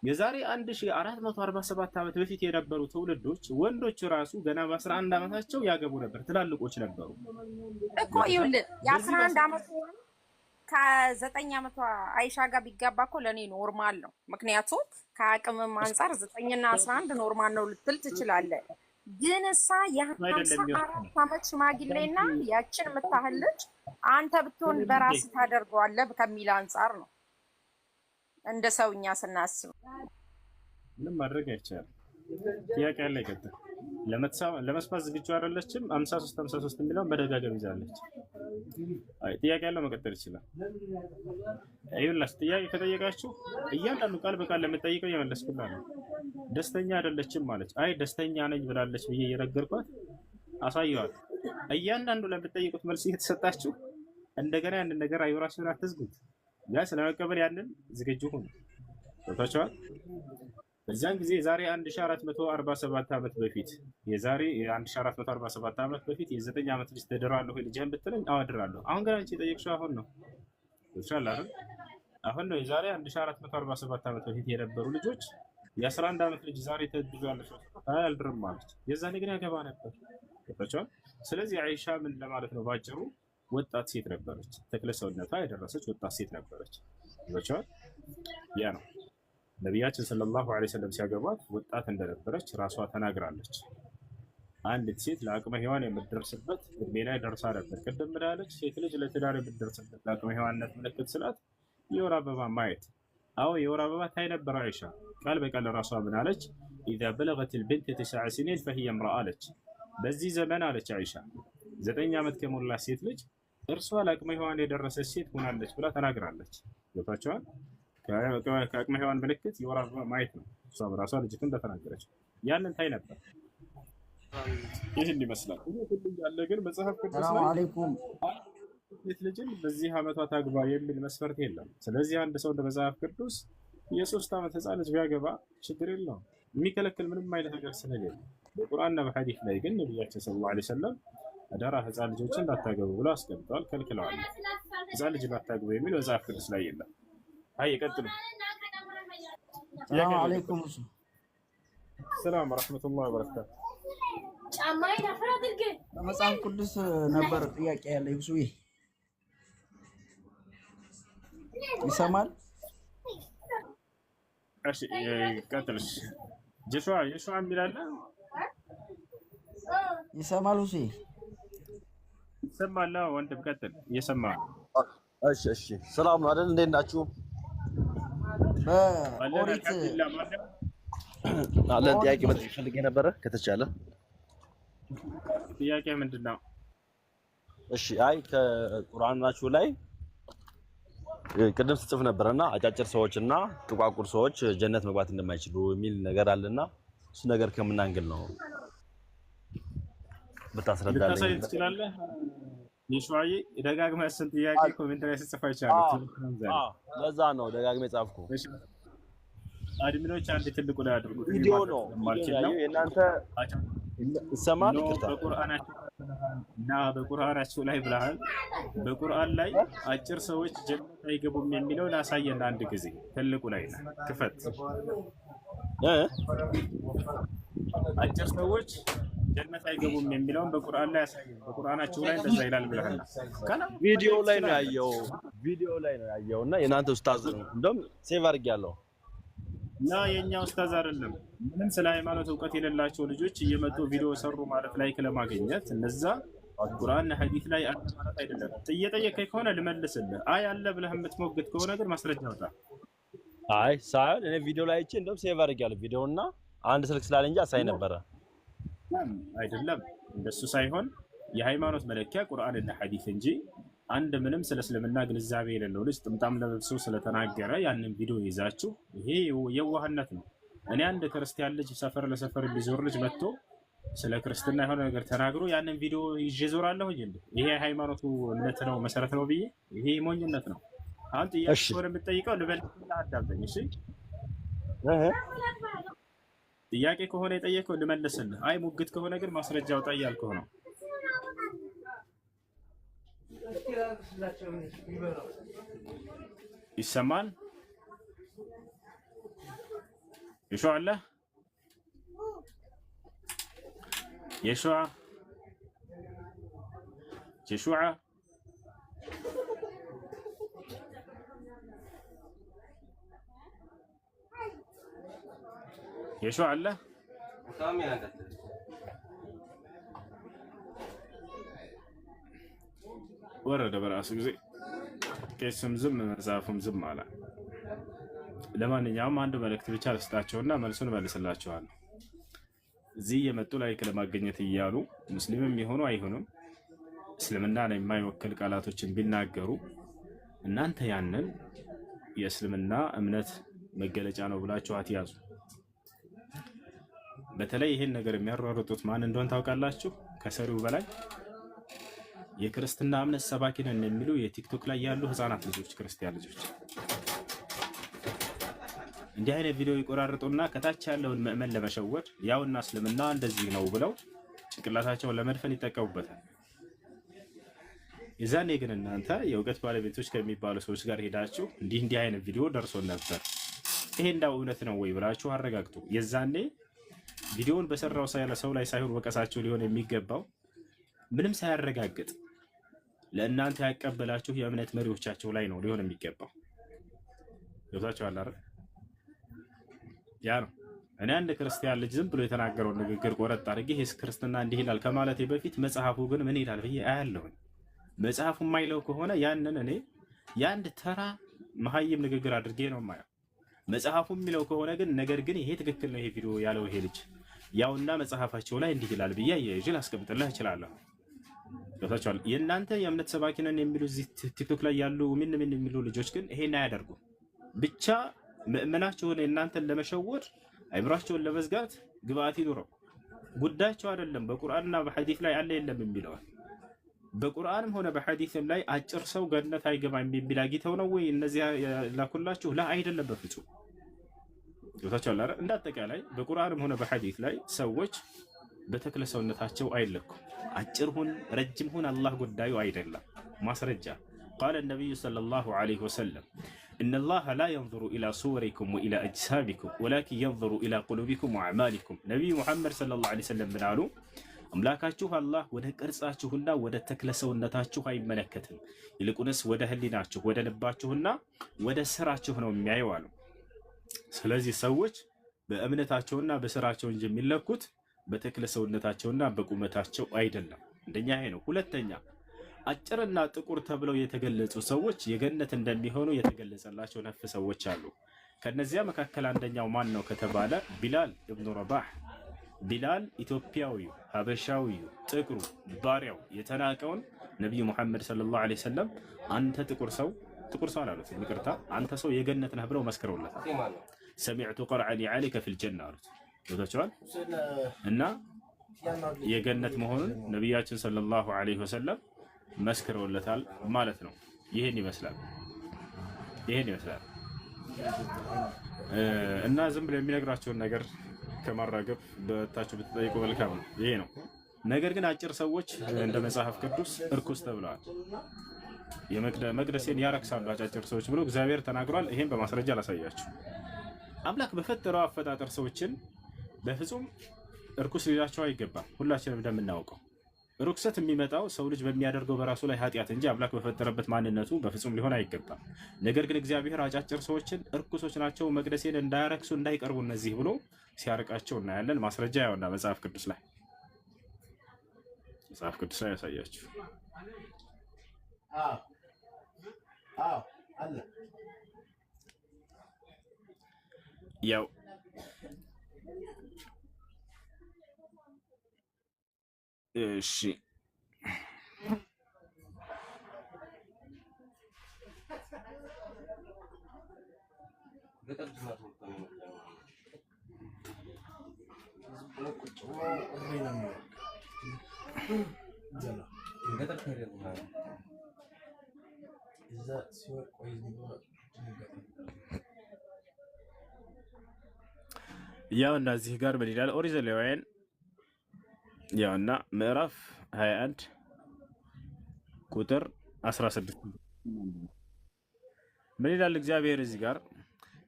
የዛሬ 1447 ዓመት በፊት የነበሩ ትውልዶች ወንዶች ራሱ ገና በ11 ዓመታቸው ያገቡ ነበር፣ ትላልቆች ነበሩ እኮ። ይኸውልህ የ11 ዓመቱ ከ9 ዓመቷ አይሻ ጋር ቢጋባ እኮ ለእኔ ኖርማል ነው። ምክንያቱም ከአቅምም አንጻር 9 እና 11 ኖርማል ነው ልትል ትችላለህ። ግን እሳ የ54 ዓመት ሽማግሌና ያችን የምታህል ልጅ አንተ ብትሆን በራስህ ታደርገዋለህ ከሚል አንጻር ነው እንደ ሰውኛ ስናስብ። ምንም ማድረግ አይቻልም። ጥያቄ ያለ ይቀጥል። ለመስማት ዝግጁ አይደለችም። 53 የሚለውን በደጋገም ይዛለች። ጥያቄ ያለው መቀጠል ይችላል። ይኸውላችሁ ጥያቄ ከጠየቃችሁ እያንዳንዱ ቃል በቃል ለምጠይቀው እየመለስኩላት ነው። ደስተኛ አይደለችም ማለች። አይ ደስተኛ ነኝ ብላለች ብዬ እየነገርኳት አሳየዋት። እያንዳንዱ ለምትጠይቁት መልስ እየተሰጣችሁ እንደገና ያንን ነገር አይወራችሁን አትዝጉት። ያ ስለመቀበል ያንን ዝግጁ ሁኑ። ወጣችኋል። በዛን ጊዜ የዛሬ 1447 ዓመት በፊት የ1447 ዓመት በፊት የ9 ዓመት ልጅ ትድራለህ ወይ ልጅህን ብትለኝ አዎ እድራለሁ። አሁን ገና አንቺ የጠየቅሽው አሁን ነው ይችላል አይደል? አሁን ነው። የዛሬ 1447 ዓመት በፊት የነበሩ ልጆች የ11 ዓመት ልጅ ዛሬ ትድራለሽ አልድርም ማለት የዛኔ ግን ያገባ ነበር። ወጣችኋል። ስለዚህ አይሻ ምን ለማለት ነው ባጭሩ ወጣት ሴት ነበረች። ተክለ ሰውነቷ የደረሰች ወጣት ሴት ነበረች። ወጣችኋል። ያ ነው ነቢያችን ሰለላሁ ዐለይሂ ወሰለም ሲያገቧት ወጣት እንደነበረች ራሷ ተናግራለች። አንዲት ሴት ለአቅመ ሔዋን የምትደርስበት እድሜ ላይ ደርሳ ነበር። ቅድም ምላለች? ሴት ልጅ ለትዳር የምትደርስበት ለአቅመ ሔዋንነት ምልክት ስላት የወር አበባ ማየት። አዎ የወር አበባ ታይ ነበር አይሻ። ቃል በቃል ራሷ ምን አለች? ኢዛ በለገት ልብንት 9 ሲኒን ፈሂየ እምረአ አለች። በዚህ ዘመን አለች አይሻ 9 ዓመት ከሞላ ሴት ልጅ እርሷ ለአቅመ ሔዋን የደረሰች ሴት ሆናለች ብላ ተናግራለች። ገብታችኋል? ከአቅመ ሔዋን ምልክት የወር አበባ ማየት ነው። እሷ በራሷ ልጅቱን እንደተናገረች ያንን ታይ ነበር። ይህን ይመስላል። ያለ ግን መጽሐፍ ቅዱስ ላይ ሴት ልጅን በዚህ ዓመቷ ታግባ የሚል መስፈርት የለም። ስለዚህ አንድ ሰው እንደ መጽሐፍ ቅዱስ የ3 ዓመት ህፃን ልጅ ቢያገባ ችግር የለውም። የሚከለክል ምንም አይነት ነገር ስለሌለ በቁርአንና በሐዲስ ላይ ግን ነቢያችን ሰለላሁ ዐለይሂ ወሰለም አደራ ህፃን ልጆችን እንዳታገቡ ብሎ አስቀምጠዋል፣ ከልክለዋል። ህፃን ልጅ እንዳታገቡ የሚል መጽሐፍ ቅዱስ ላይ የለም። አይ ይቀጥሉ። ሰላም አለይኩም ሰላም ወራህመቱላሂ ወበረካቱ። ጫማዬ ታፈራ ድርገ መጽሐፍ ቅዱስ ነበር ጥያቄ ያለ ይብሱዬ ይሰማል? እሺ ቀጥልሽ። ጆሹዋ የሚላለ ይሰማል? ሁሴ ይሰማል? ወንድም ቀጥል። እየሰማ እሺ ሰላም ነው አይደል? እንዴት ናችሁ? በኦሪት አለ ጥያቄ መጠየቅ ፈልጌ ነበረ ከተቻለ። ጥያቄ ምንድን ነው? እሺ አይ ከቁርአናችሁ ላይ ቅድም ስጽፍ ነበርና አጫጭር ሰዎችና ጥቋቁር ሰዎች ጀነት መግባት እንደማይችሉ የሚል ነገር አለና እሱ ነገር ከምን አንግል ነው ብታስረዳልኝ? ልታሳይ ትችላለህ? ይሽዋዬ ደጋግመህ እሱን ጥያቄ ኮሜንት ላይ ስጽፍ አይቻልም። ለዛ ነው ደጋግሜ ጻፍኩ። እሺ አድሚኖች አንድ ትልቁ ላይ አድርጉት። ቪዲዮ ነው የእናንተ ይሰማል? በቁርአናችሁ ላይ ብለሃል። በቁርአን ላይ አጭር ሰዎች ጀነት አይገቡም የሚለውን አሳየን አንድ ጊዜ። ትልቁ ላይ ክፈት። አጭር ሰዎች ጀነት አይገቡም የሚለውን በቁርአን ላይ አሳየን። በቁርአናችሁ ላይ እንደዛ ይላል ብለሃል። ቪዲዮ ላይ ነው ያየው እና የእናንተ ኡስታዝ ነው እንደውም ሴቭ አድርጌያለሁ። እና የኛ ኡስታዝ አይደለም። ምንም ስለ ሃይማኖት እውቀት የሌላቸው ልጆች እየመጡ ቪዲዮ ሰሩ ማለት ላይክ ለማግኘት እነዛ ቁርአንና ሐዲስ ላይ ማለት አይደለም። እየጠየቀኝ ከሆነ ልመልስልህ። አይ አለ ብለህ የምትሞግት ከሆነ ግን ማስረጃ አውጣ። አይ ሳይሆን እኔ ቪዲዮ ላይ አይቼ እንደውም ሴቭ አድርጌያለሁ ቪዲዮና አንድ ስልክ ስላለኝ እንጂ አሳይ ነበረ። አይደለም እንደሱ ሳይሆን የሃይማኖት መለኪያ ቁርአንና ሐዲስ እንጂ አንድ ምንም ስለ እስልምና ግንዛቤ የሌለው ልጅ ጥምጣም ለብሶ ስለተናገረ ያንን ቪዲዮ ይዛችሁ ይሄ የዋህነት ነው። እኔ አንድ ክርስቲያን ልጅ ሰፈር ለሰፈር ቢዞር ልጅ መጥቶ ስለ ክርስትና የሆነ ነገር ተናግሮ ያንን ቪዲዮ ይዤ ዞራለሁ እንጂ ይሄ ሃይማኖቱ እምነት ነው መሰረት ነው ብዬ ይሄ ሞኝነት ነው። አሁን ጥያቄ ከሆነ የምትጠይቀው ልመልስልህ፣ አዳምጠኝ እሺ። ጥያቄ ከሆነ የጠየቀው ልመልስልህ። አይ ሙግት ከሆነ ግን ማስረጃ አውጣ እያልኩህ ነው። ይሰማል? يشوع الله يشوع يشوع يشوع الله ورد براسك زي كيسم زم مزافم زم على ለማንኛውም አንድ መልእክት ብቻ ልስጣቸውና መልሱን መልስላቸዋለሁ። እዚህ የመጡ ላይክ ለማግኘት እያሉ ሙስሊምም ይሆኑ አይሆኑም እስልምናን የማይወክል ቃላቶችን ቢናገሩ እናንተ ያንን የእስልምና እምነት መገለጫ ነው ብላችሁ አትያዙ። በተለይ ይሄን ነገር የሚያሯሩጡት ማን እንደሆነ ታውቃላችሁ? ከሰሪው በላይ የክርስትና እምነት ሰባኪ ነን የሚሉ የቲክቶክ ላይ ያሉ ህፃናት ልጆች፣ ክርስቲያን ልጆች እንዲህ አይነት ቪዲዮ ይቆራርጡና ከታች ያለውን ምዕመን ለመሸወድ ያውና እስልምና እንደዚህ ነው ብለው ጭንቅላታቸውን ለመድፈን ይጠቀሙበታል። የዛኔ ግን እናንተ የእውቀት ባለቤቶች ከሚባሉ ሰዎች ጋር ሄዳችሁ እንዲህ አይነት ቪዲዮ ደርሶን ነበር፣ ይሄ እንዳው እውነት ነው ወይ ብላችሁ አረጋግጡ። የዛኔ ቪዲዮውን በሰራው ሰው ላይ ሳይሆን ወቀሳችሁ ሊሆን የሚገባው ምንም ሳያረጋግጥ ለእናንተ ያቀበላችሁ የእምነት መሪዎቻቸው ላይ ነው ሊሆን የሚገባው። ገብታችኋል አይደል? ያ ነው። እኔ አንድ ክርስቲያን ልጅ ዝም ብሎ የተናገረውን ንግግር ቆረጥ አድርጌ ይሄስ ክርስትና እንዲህ ይላል ከማለቴ በፊት መጽሐፉ ግን ምን ይላል ብዬ አያለሁኝ። መጽሐፉ የማይለው ከሆነ ያንን እኔ የአንድ ተራ መሀይም ንግግር አድርጌ ነው የማየው። መጽሐፉ የሚለው ከሆነ ግን ነገር ግን ይሄ ትክክል ነው ይሄ ቪዲዮ ያለው ይሄ ልጅ ያውና መጽሐፋቸው ላይ እንዲህ ይላል ብዬ የጅል አስቀምጥልህ እችላለሁ። ገብታችኋል? የእናንተ የእምነት ሰባኪ ነን የሚሉ እዚህ ቲክቶክ ላይ ያሉ ምን የሚሉ ልጆች ግን ይሄን አያደርጉም። ብቻ ምእመናቸውን እናንተን ለመሸወድ አይምራቸውን ለመዝጋት ግብአት ይኑረው። ጉዳያቸው አይደለም በቁርአንና በሐዲስ ላይ አለ የለም የሚለው። በቁርአንም ሆነ በሐዲስም ላይ አጭር ሰው ገነት አይገባም የሚል አግኝተው ነው ወይ እነዚህ ላኩላችሁ? ላ አይደለም በፍጹም። ገብታችኋል አይደል? እንዳጠቃላይ በቁርአንም ሆነ በሐዲስ ላይ ሰዎች በተክለ ሰውነታቸው አይለኩም። አጭር ሁን ረጅም ሁን አላህ ጉዳዩ አይደለም። ማስረጃ قال النبي صلى الله عليه وسلم إن الله لا ينظر إلى صوركم وإلى أجسامكم ولكن ينظر إلى قلوبكم وأعمالكم نبي محمد صلى الله عليه وسلم بنالو أملاكاتشوه الله وده كرساتشوهنا وده تكلسونتاتشوه أي ملكتن يلقونس وده هليناتشوه وده نباتشوهنا وده سراتشوهنا وميعيوالو سلازي سوج بأمنتاتشوهنا بسراتشوهن جميل لكوت بتكلسونتاتشوهنا بقومتاتشوه أيدنا الدنيا هنا ሁለተኛ አጭርና ጥቁር ተብለው የተገለጹ ሰዎች የገነት እንደሚሆኑ የተገለጸላቸው ነፍ ሰዎች አሉ። ከነዚያ መካከል አንደኛው ማን ነው ከተባለ ቢላል ኢብኑ ረባህ። ቢላል ኢትዮጵያዊው ሀበሻዊው ጥቁሩ ባሪያው የተናቀውን ነብዩ መሐመድ ሰለላሁ ዐለይሂ ወሰለም አንተ ጥቁር ሰው አላሉት፣ ይቅርታ አንተ ሰው የገነት ነህ ብለው መስከረውለታል። ሰሚዕቱ ቀርዐ ሊዓሊከ ፊል ጀና አሉት። ወታቸዋል እና የገነት መሆኑን ነብያችን ሰለላሁ ዐለይሂ ወሰለም መስክረውለታል ማለት ነው። ይሄን ይመስላል እና ዝም ብለው የሚነግራቸውን ነገር ከማራገብ በታችሁ ብትጠይቁ መልካም ነው። ይሄ ነው። ነገር ግን አጭር ሰዎች እንደ መጽሐፍ ቅዱስ እርኩስ ተብለዋል። መቅደሴን ያረክሳሉ አጫጭር ሰዎች ብሎ እግዚአብሔር ተናግሯል። ይሄን በማስረጃ ላሳያችሁ። አምላክ በፈጠረው አፈጣጠር ሰዎችን በፍጹም እርኩስ ሊላቸው አይገባም። ሁላችንም እንደምናውቀው ርኩሰት የሚመጣው ሰው ልጅ በሚያደርገው በራሱ ላይ ኃጢአት እንጂ አምላክ በፈጠረበት ማንነቱ በፍጹም ሊሆን አይገባም። ነገር ግን እግዚአብሔር አጫጭር ሰዎችን እርኩሶች ናቸው፣ መቅደሴን እንዳያረክሱ እንዳይቀርቡ እነዚህ ብሎ ሲያርቃቸው እናያለን። ማስረጃ ያውና መጽሐፍ ቅዱስ ላይ ያሳያችሁ። ያው እሺ ያው እነዚህ ጋር ምን ይላል? ኦሪት ዘሌዋውያን ያውና ምዕራፍ 21 ቁጥር 16 ምን ይላል? እግዚአብሔር እዚህ ጋር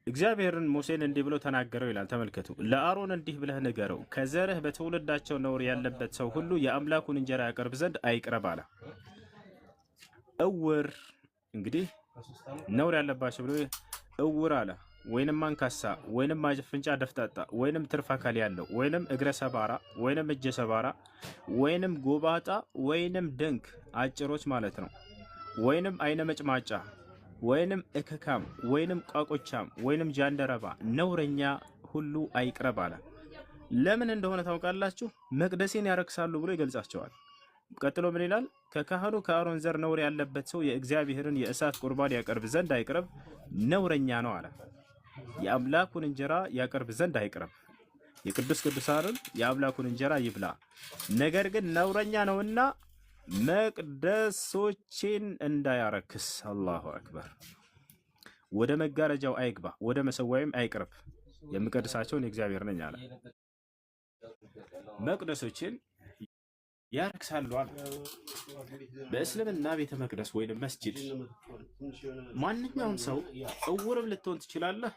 እግዚአብሔርን ሙሴን እንዲህ ብሎ ተናገረው ይላል። ተመልከቱ። ለአሮን እንዲህ ብለህ ንገረው፣ ከዘርህ በትውልዳቸው ነውር ያለበት ሰው ሁሉ የአምላኩን እንጀራ ያቀርብ ዘንድ አይቅረብ አለ። እውር እንግዲህ ነውር ያለባቸው ብሎ እውር አለ፣ ወይንም አንካሳ፣ ወይንም አፍንጫ ደፍጣጣ፣ ወይንም ትርፍ አካል ያለው፣ ወይንም እግረ ሰባራ፣ ወይንም እጀ ሰባራ፣ ወይንም ጎባጣ፣ ወይንም ድንክ አጭሮች ማለት ነው፣ ወይንም አይነ መጭማጫ፣ ወይንም እከካም፣ ወይንም ቋቆቻም፣ ወይንም ጃንደረባ ነውረኛ ሁሉ አይቅረብ አለ። ለምን እንደሆነ ታውቃላችሁ? መቅደሴን ያረክሳሉ ብሎ ይገልጻቸዋል። ቀጥሎ ምን ይላል? ከካህኑ ከአሮን ዘር ነውር ያለበት ሰው የእግዚአብሔርን የእሳት ቁርባን ያቀርብ ዘንድ አይቅረብ፣ ነውረኛ ነው አለ። የአምላኩን እንጀራ ያቀርብ ዘንድ አይቅረብ። የቅዱስ ቅዱሳኑን የአምላኩን እንጀራ ይብላ፣ ነገር ግን ነውረኛ ነውና መቅደሶችን እንዳያረክስ። አላሁ አክበር። ወደ መጋረጃው አይግባ፣ ወደ መሰዋይም አይቅረብ፣ የምቀድሳቸውን የእግዚአብሔር ነኝ አለ። መቅደሶችን ያረክሳሉ አለ። በእስልምና ቤተ መቅደስ ወይም መስጂድ ማንኛውም ሰው እውርም ልትሆን ትችላለህ፣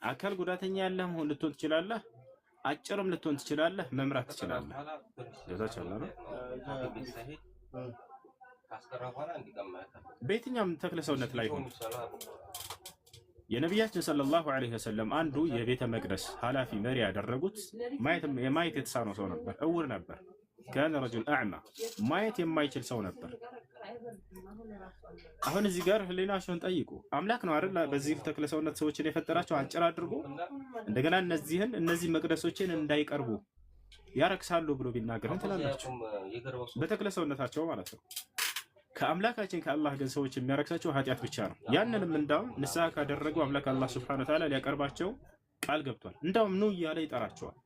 አካል ጉዳተኛ ያለህም ልትሆን ትችላለህ፣ አጭርም ልትሆን ትችላለህ፣ መምራት ትችላለህ። በየትኛውም ተክለ ሰውነት ላይ ሆነ የነቢያችን ሰለላሁ ዐለይሂ ወሰለም አንዱ የቤተ መቅደስ ኃላፊ መሪ ያደረጉት ማየት የተሳነው ሰው ነበር፣ እውር ነበር። ካነ ረጁል አዕማ ማየት የማይችል ሰው ነበር። አሁን እዚህ ጋር ህሊናቸውን ጠይቁ። አምላክ ነው አይደል በዚህ ተክለ ሰውነት ሰዎችን የፈጠራቸው አጭር አድርጎ፣ እንደገና እነዚህ መቅደሶችን እንዳይቀርቡ ያረክሳሉ ብሎ ቢናገር ትላላችሁ? በተክለ ሰውነታቸው ማለት ነው። ከአምላካችን ከአላህ ግን ሰዎች የሚያረክሳቸው ኃጢአት ብቻ ነው። ያንንም እንዳውም ንስሐ ካደረጉ አምላክ አላህ ሱብሓነሁ ወተዓላ ሊያቀርባቸው ቃል ገብቷል። እንዳውም ኑ እያለ ይጠራቸዋል።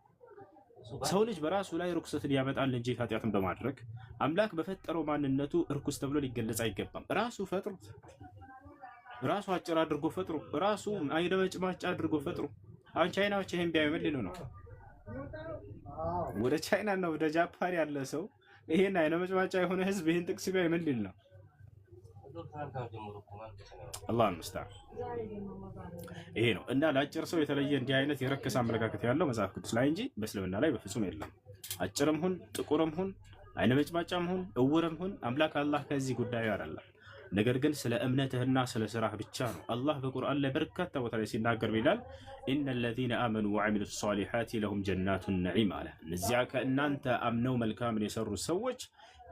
ሰው ልጅ በራሱ ላይ ርኩሰትን ያመጣል እንጂ ኃጢአትን በማድረግ አምላክ በፈጠረው ማንነቱ እርኩስ ተብሎ ሊገለጽ አይገባም። ራሱ ፈጥሮ ራሱ አጭር አድርጎ ፈጥሮ ራሱ አይነ መጭማጫ አድርጎ ፈጥሮ። አሁን ቻይናዎች ይሄን ቢያዩ ምን ሊሉ ነው? ወደ ቻይና እና ወደ ጃፓን ያለ ሰው ይሄን አይነ መጭማጫ የሆነ ህዝብ ይሄን ጥቅስ ቢያይ ምን ሊል ነው? አላህ ሙስተዓን። ይሄ ነው እና ለአጭር ሰው የተለየ እንዲህ አይነት የረከሰ አመለካከት ያለው መጽሐፍ ቅዱስ ላይ እንጂ በእስልምና ላይ በፍጹም የለም። አጭርም ሁን ጥቁርም ሁን አይነ መጭማጫም ሁን እውርም ሁን አምላክ አላህ ከዚህ ጉዳዩ አይደለም። ነገር ግን ስለ እምነትህና ስለ ስራህ ብቻ ነው። አላህ በቁርአን ላይ በርካታ ቦታ ላይ ሲናገር ይላል ኢነል ለዚነ አመኑ ወዐሚሉስ ሷሊሓቲ ለሁም ጀናቱን ነዒም አለ። እነዚያ ከእናንተ አምነው መልካምን የሰሩ ሰዎች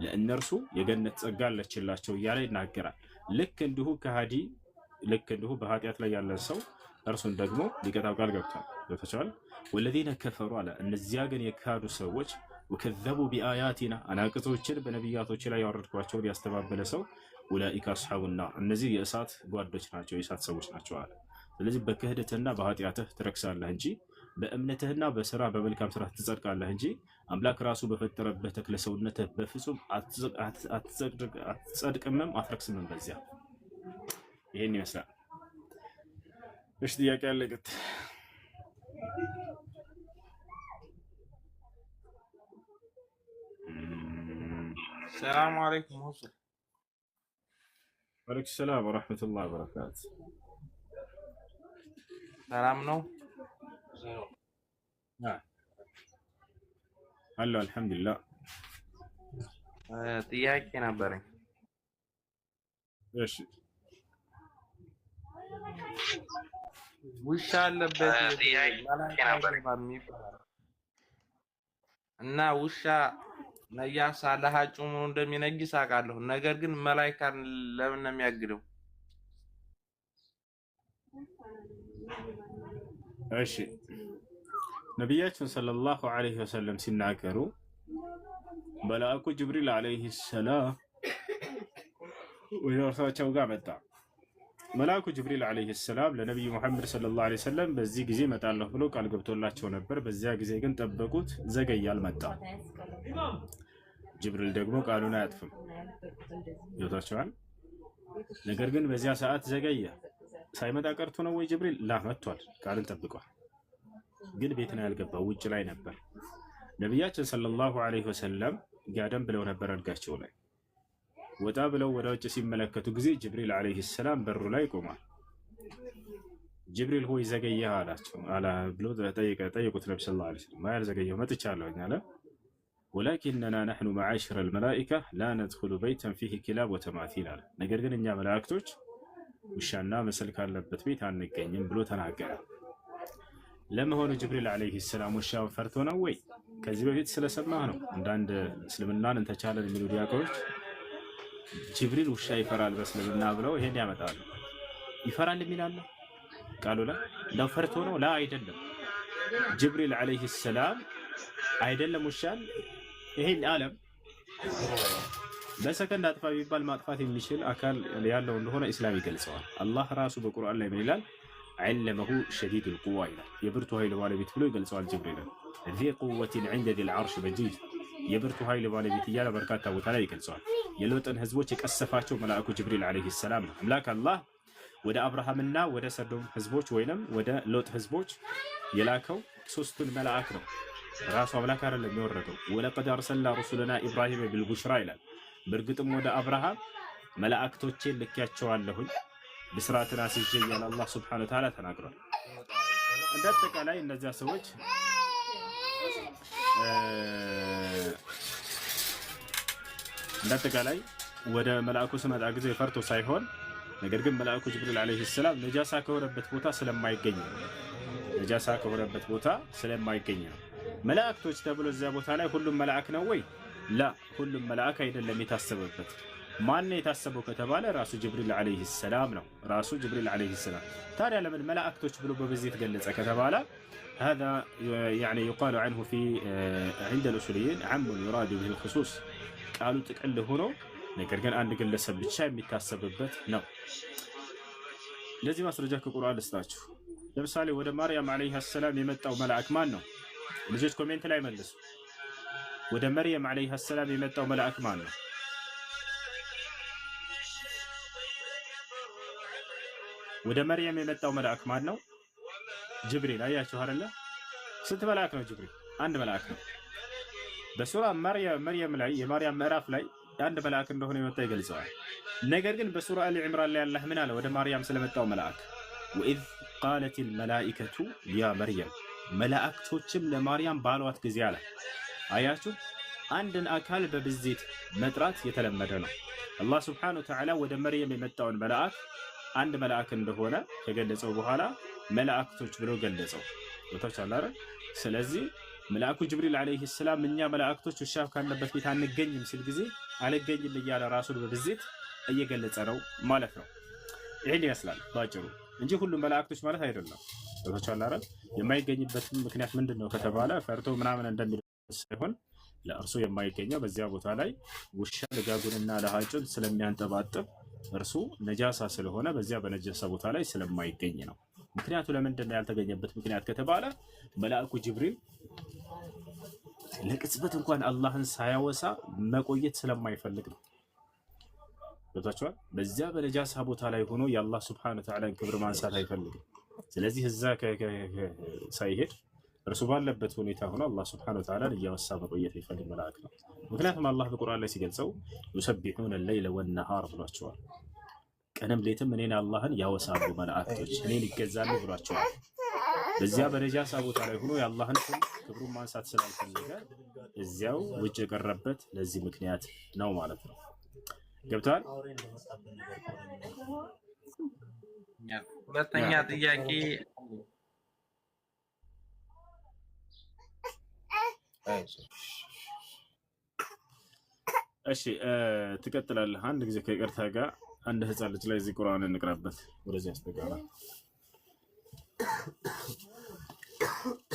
ለእነርሱ የገነት ጸጋ አለችላቸው እያለ ይናገራል። ልክ እንዲሁ ከሃዲ ልክ እንዲሁ በኃጢአት ላይ ያለ ሰው እርሱን ደግሞ ሊቀጣው ቃል ገብቷል። ወለዚነ ከፈሩ አለ። እነዚያ ግን የካዱ ሰዎች ወከዘቡ ቢአያቲና አናቅጾችን በነቢያቶች ላይ ያወረድኳቸውን ያስተባበለ ሰው ኡላኢከ አስሐቡና እነዚህ የእሳት ጓዶች ናቸው፣ የእሳት ሰዎች ናቸው አለ። ስለዚህ በክህደትና በኃጢአትህ ትረክሳለህ እንጂ በእምነትህና በስራ በመልካም ስራ ትጸድቃለህ እንጂ አምላክ ራሱ በፈጠረበት ተክለ ሰውነትህ በፍጹም አትጸድቅምም አትረክስምም። በዚያ ይሄን ይመስላል። እሺ ጥያቄ ያለቀት ሰላም አለይኩም ሁሱ ወአለይኩም ሰላም ወራህመቱላሂ ወበረካቱ። ሰላም ነው አሎ አልሐምዱሊላህ። ጥያቄ ነበረኝ። እሺ ውሻ አለበት እና ውሻ ነያሳ ለሀጩ ምን እንደሚነግስ አውቃለሁ። ነገር ግን መላኢካን ለምን ነው የሚያግደው? እሺ ነቢያችን ሰለላሁ ዐለይሂ ወሰለም ሲናገሩ መልአኩ ጅብሪል ዐለይሂ ሰላም ወደ እርሳቸው ጋር መጣ። መልአኩ ጅብሪል ዐለይሂ ሰላም ለነቢዩ ሙሐመድ ሰለላሁ ዐለይሂ ወሰለም በዚህ ጊዜ እመጣለሁ ብሎ ቃል ገብቶላቸው ነበር። በዚያ ጊዜ ግን ጠበቁት፣ ዘገየ፣ አልመጣም። ጅብሪል ደግሞ ቃሉን አያጥፍም። ይወታቸዋል። ነገር ግን በዚያ ሰዓት ዘገየ። ሳይመጣ ቀርቶ ነው ወይ ጅብሪል? ላ መጥቷል፣ ቃልን ጠብቋል። ግን ቤት ነው ያልገባው፣ ውጭ ላይ ነበር። ነቢያችን ሰለላሁ ዐለይሂ ወሰለም ጋደም ብለው ነበር አልጋቸው ላይ። ወጣ ብለው ወደ ውጭ ሲመለከቱ ጊዜ ጅብሪል ዐለይሂ ሰላም በሩ ላይ ቆሟል። ጅብሪል ሆይ ዘገየህ አላቸው ብሎ ጠየቁት። ነቢ ሰለላሁ ዐለይሂ ወሰለም ያልዘገየሁ መጥቻለሁኝ አለ። ወላኪንና ነሕኑ መዓሽረ አልመላኢካ ላ ነድኹሉ በይተን ፊህ ኪላብ ወተማሲል አለ። ነገር ግን እኛ መላእክቶች ውሻና ምስል ካለበት ቤት አንገኝም ብሎ ተናገረ። ለመሆኑ ጅብሪል ዐለይሂ ሰላም ውሻውን ፈርቶ ነው ወይ? ከዚህ በፊት ስለሰማህ ነው። አንዳንድ እስልምናን እንተቻለን የሚሉ ዲያቆኖች ጅብሪል ውሻ ይፈራል በእስልምና ብለው ይሄን ያመጣሉ። ይፈራል የሚላለ ቃሉ ላይ እንደው ፈርቶ ነው? ላ አይደለም። ጅብሪል ዐለይሂ ሰላም አይደለም ውሻን ይሄን ዓለም በሰከንድ አጥፋ ቢባል ማጥፋት የሚችል አካል ያለው እንደሆነ ኢስላም ይገልጸዋል። አላህ ራሱ በቁርአን ላይ ምን ይላል? ዐለመሁ ሸዲዱል ቁዋ ይላል። የብርቱ ኃይል ባለቤት ብሎ ይገልጸዋል ጅብሪልን። ዚ ቁወቲን ዐንደ ዚል ዐርሽ መጂድ፣ የብርቱ ኃይል ባለቤት እያለ በርካታ ቦታ ላይ ይገልጸዋል። የሎጥን ህዝቦች የቀሰፋቸው መልአኩ ጅብሪል ዐለይሂ ሰላም ነው። አምላክ አላህ ወደ አብርሃምና ወደ ሰዶም ህዝቦች ወይንም ወደ ሎጥ ህዝቦች የላከው ሶስቱን መልአክ ነው። ራሱ አምላክ አይደለም የሚወረደው። ወለቀድ አርሰልና ሩሱለና ኢብራሂም ቢልቡሽራ ይላል። በእርግጥም ወደ አብርሃም መላእክቶቼን ልኬያቸዋለሁኝ ብስራትን አስይዤ እያለ አላህ ሱብሓነሁ ወተዓላ ተናግሯል። እንደ አጠቃላይ እነዚያ ሰዎች ወደ መልአኩ ስመጣ ጊዜ ፈርቶ ሳይሆን ነገር ግን መልአኩ ጅብሪል ዐለይሂ ሰላም ነጃሳ ከሆነበት ቦታ ስለማይገኝ ነው። መላእክቶች ተብሎ እዚያ ቦታ ላይ ሁሉም መልአክ ነው ወይ? ላ ሁሉም መልአክ አይደለም የታሰበበት። ማን ነው የታሰበው ከተባለ ራሱ ጅብሪል ዐለይሂ ሰላም ነው። ታዲያ ለምን መላእክቶች ብሎ በብዜት ገለጸ ከተባለ هذا يعني يقال عنه في عند الأصوليين عام يراد به الخصوص ቃሉ ጥቅል ሆኖ ነገር ግን አንድ ግለሰብ ብቻ የሚታሰብበት ነው። ለዚህ ማስረጃ ከቁርአን ልስጣችሁ። ለምሳሌ ወደ ማርያም ዐለይሃ ሰላም የመጣው መልአክ ማን ነው? ልጆች ኮሜንት ላይ መልሱ። ወደ መርየም ዐለይሃ ሰላም የመጣው መልአክ ማን ነው? ወደ መርየም የመጣው መልአክ ማን ነው? ጅብሪል። አያችሁ አይደለ? ስንት መልአክ ነው ጅብሪል? አንድ መልአክ ነው። በሱራ መርየም ላይ የማርያም ምዕራፍ ላይ አንድ መልአክ እንደሆነ የመጣ ይገልጸዋል። ነገር ግን በሱራ አሊ ዕምራን ላይ አላህ ምን አለ? ወደ ማርያም ስለመጣው መልአክ ወኢዝ ቃለቲል መላኢከቱ ያ መርየም፣ መላእክቶችም ለማርያም ባሏት ጊዜ አለ። አያችሁ፣ አንድን አካል በብዜት መጥራት የተለመደ ነው። አላህ ሱብሓነሁ ወተዓላ ወደ መርየም የመጣውን መልአክ አንድ መልአክ እንደሆነ ከገለጸው በኋላ መላእክቶች ብሎ ገለጸው። ወታቻላረ ስለዚህ መልአኩ ጅብሪል ዐለይሂ ሰላም እኛ መላእክቶች ውሻ ካለበት ቤት አንገኝም ሲል ጊዜ አልገኝም እያለ ራሱን በብዜት እየገለጸ ነው ማለት ነው። ይሄን ይመስላል ባጭሩ እንጂ ሁሉም መላእክቶች ማለት አይደለም። ወታቻላረ የማይገኝበት ምክንያት ምንድነው ከተባለ ፈርቶ ምናምን እንደሚል ሳይሆን ለእርሱ የማይገኘው በዚያ ቦታ ላይ ውሻ ልጋጉንና ለሃጩን ስለሚያንጠባጥብ እርሱ ነጃሳ ስለሆነ በዚያ በነጃሳ ቦታ ላይ ስለማይገኝ ነው። ምክንያቱ ለምንድን ነው ያልተገኘበት ምክንያት ከተባለ መልአኩ ጅብሪል ለቅጽበት እንኳን አላህን ሳያወሳ መቆየት ስለማይፈልግ ነው። ገብታችኋል? በዚያ በነጃሳ ቦታ ላይ ሆኖ የአላህ ሱብሓነሁ ወተዓላን ክብር ማንሳት አይፈልግም። ስለዚህ እዛ ሳይሄድ እርሱ ባለበት ሁኔታ ሆኖ አላህ ሱብሓነሁ ወተዓላን እያወሳ መቆየት ይፈልግ መልአክ ነው። ምክንያቱም አላህ በቁርአን ላይ ሲገልጸው ዩሰቢሑነ ለይለ ወነሃር ብሏቸዋል። ቀንም ሌትም እኔን አላህን ያወሳሉ መላእክቶች እኔን ይገዛሉ ብሏቸዋል። በዚያ በነጃሳ ቦታ ላይ ሆኖ የአላህን ስም ክብሩን ማንሳት ስላልፈለገ እዚያው ውጭ የቀረበት ለዚህ ምክንያት ነው ማለት ነው። ገብቷል? ሁለተኛ ጥያቄ እሺ ትቀጥላለህ። አንድ ጊዜ ከይቅርታ ጋር አንድ ህፃን ልጅ ላይ እዚህ ቁርአን እንቅራበት ወደዚህ ያስጠጋና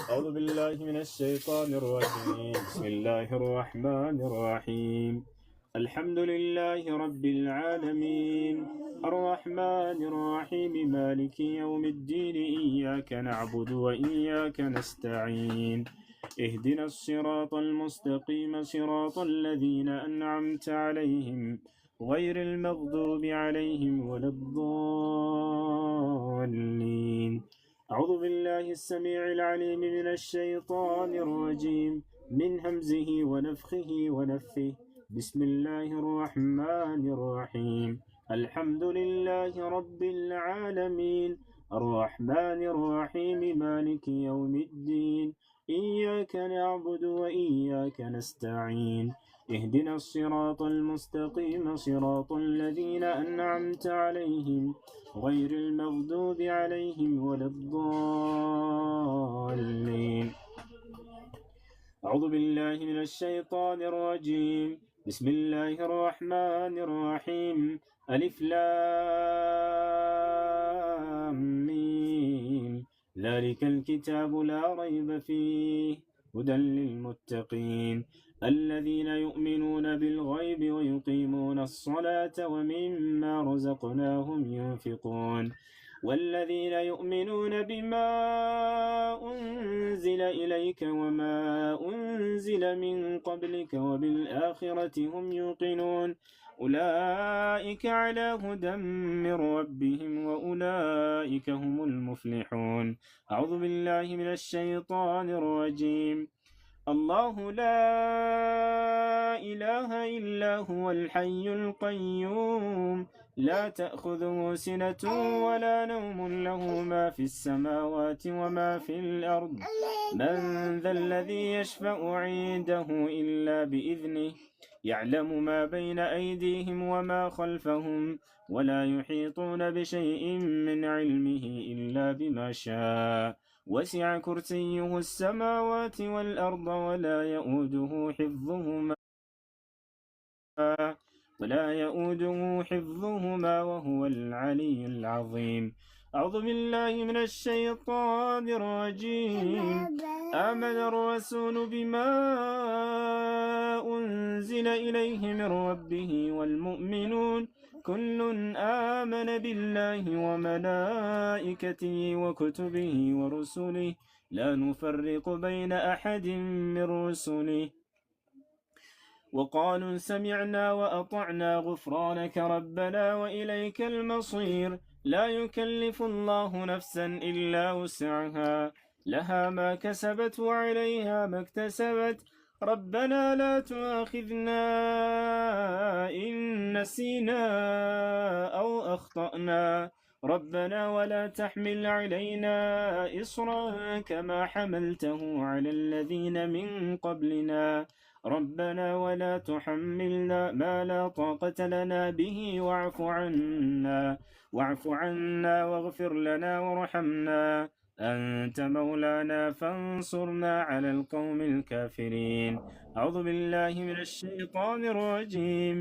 أعوذ بالله من الشيطان الرجيم بسم الله الرحمن الرحيم الحمد لله رب العالمين الرحمن الرحيم مالك يوم الدين إياك نعبد وإياك نستعين اهدنا الصراط المستقيم صراط الذين أنعمت عليهم غير المغضوب عليهم ولا الضالين. أعوذ بالله السميع العليم من الشيطان الرجيم من همزه ونفخه ونفثه. بسم الله الرحمن الرحيم. الحمد لله رب العالمين الرحمن الرحيم مالك يوم الدين إياك نعبد وإياك نستعين اهدنا الصراط المستقيم صراط الذين أنعمت عليهم غير المغضوب عليهم ولا الضالين. أعوذ بالله من الشيطان الرجيم. بسم الله الرحمن الرحيم. ألف لام ميم ذلك الكتاب لا ريب فيه هدى للمتقين الذين يؤمنون بالغيب ويقيمون الصلاة ومما رزقناهم ينفقون والذين يؤمنون بما أنزل إليك وما أنزل من قبلك وبالآخرة هم يوقنون أولئك على هدى من ربهم وأولئك هم المفلحون. أعوذ بالله من الشيطان الرجيم. الله لا إله إلا هو الحي القيوم لا تأخذه سنة ولا نوم له ما في السماوات وما في الأرض من ذا الذي يشفع عنده إلا بإذنه يعلم ما بين أيديهم وما خلفهم ولا يحيطون بشيء من علمه إلا بما شاء وسع كرسيه السماوات والأرض ولا يؤوده حفظهما وهو العلي العظيم. أعوذ بالله من الشيطان الرجيم. آمن الرسول بما أنزل إليه من ربه والمؤمنون كل آمن بالله وملائكته وكتبه ورسله لا نفرق بين أحد من رسله وقالوا سمعنا وأطعنا غفرانك ربنا وإليك المصير. لا يكلف الله نفسا إلا وسعها لها ما كسبت وعليها ما اكتسبت ربنا لا تؤاخذنا إن نسينا أو أخطأنا ربنا ولا تحمل علينا إصرا كما حملته على الذين من قبلنا ربنا ولا تحملنا ما لا طاقة لنا به واعف عنا واغفر لنا وارحمنا أنت مولانا فانصرنا على القوم الكافرين. أعوذ بالله من الشيطان الرجيم.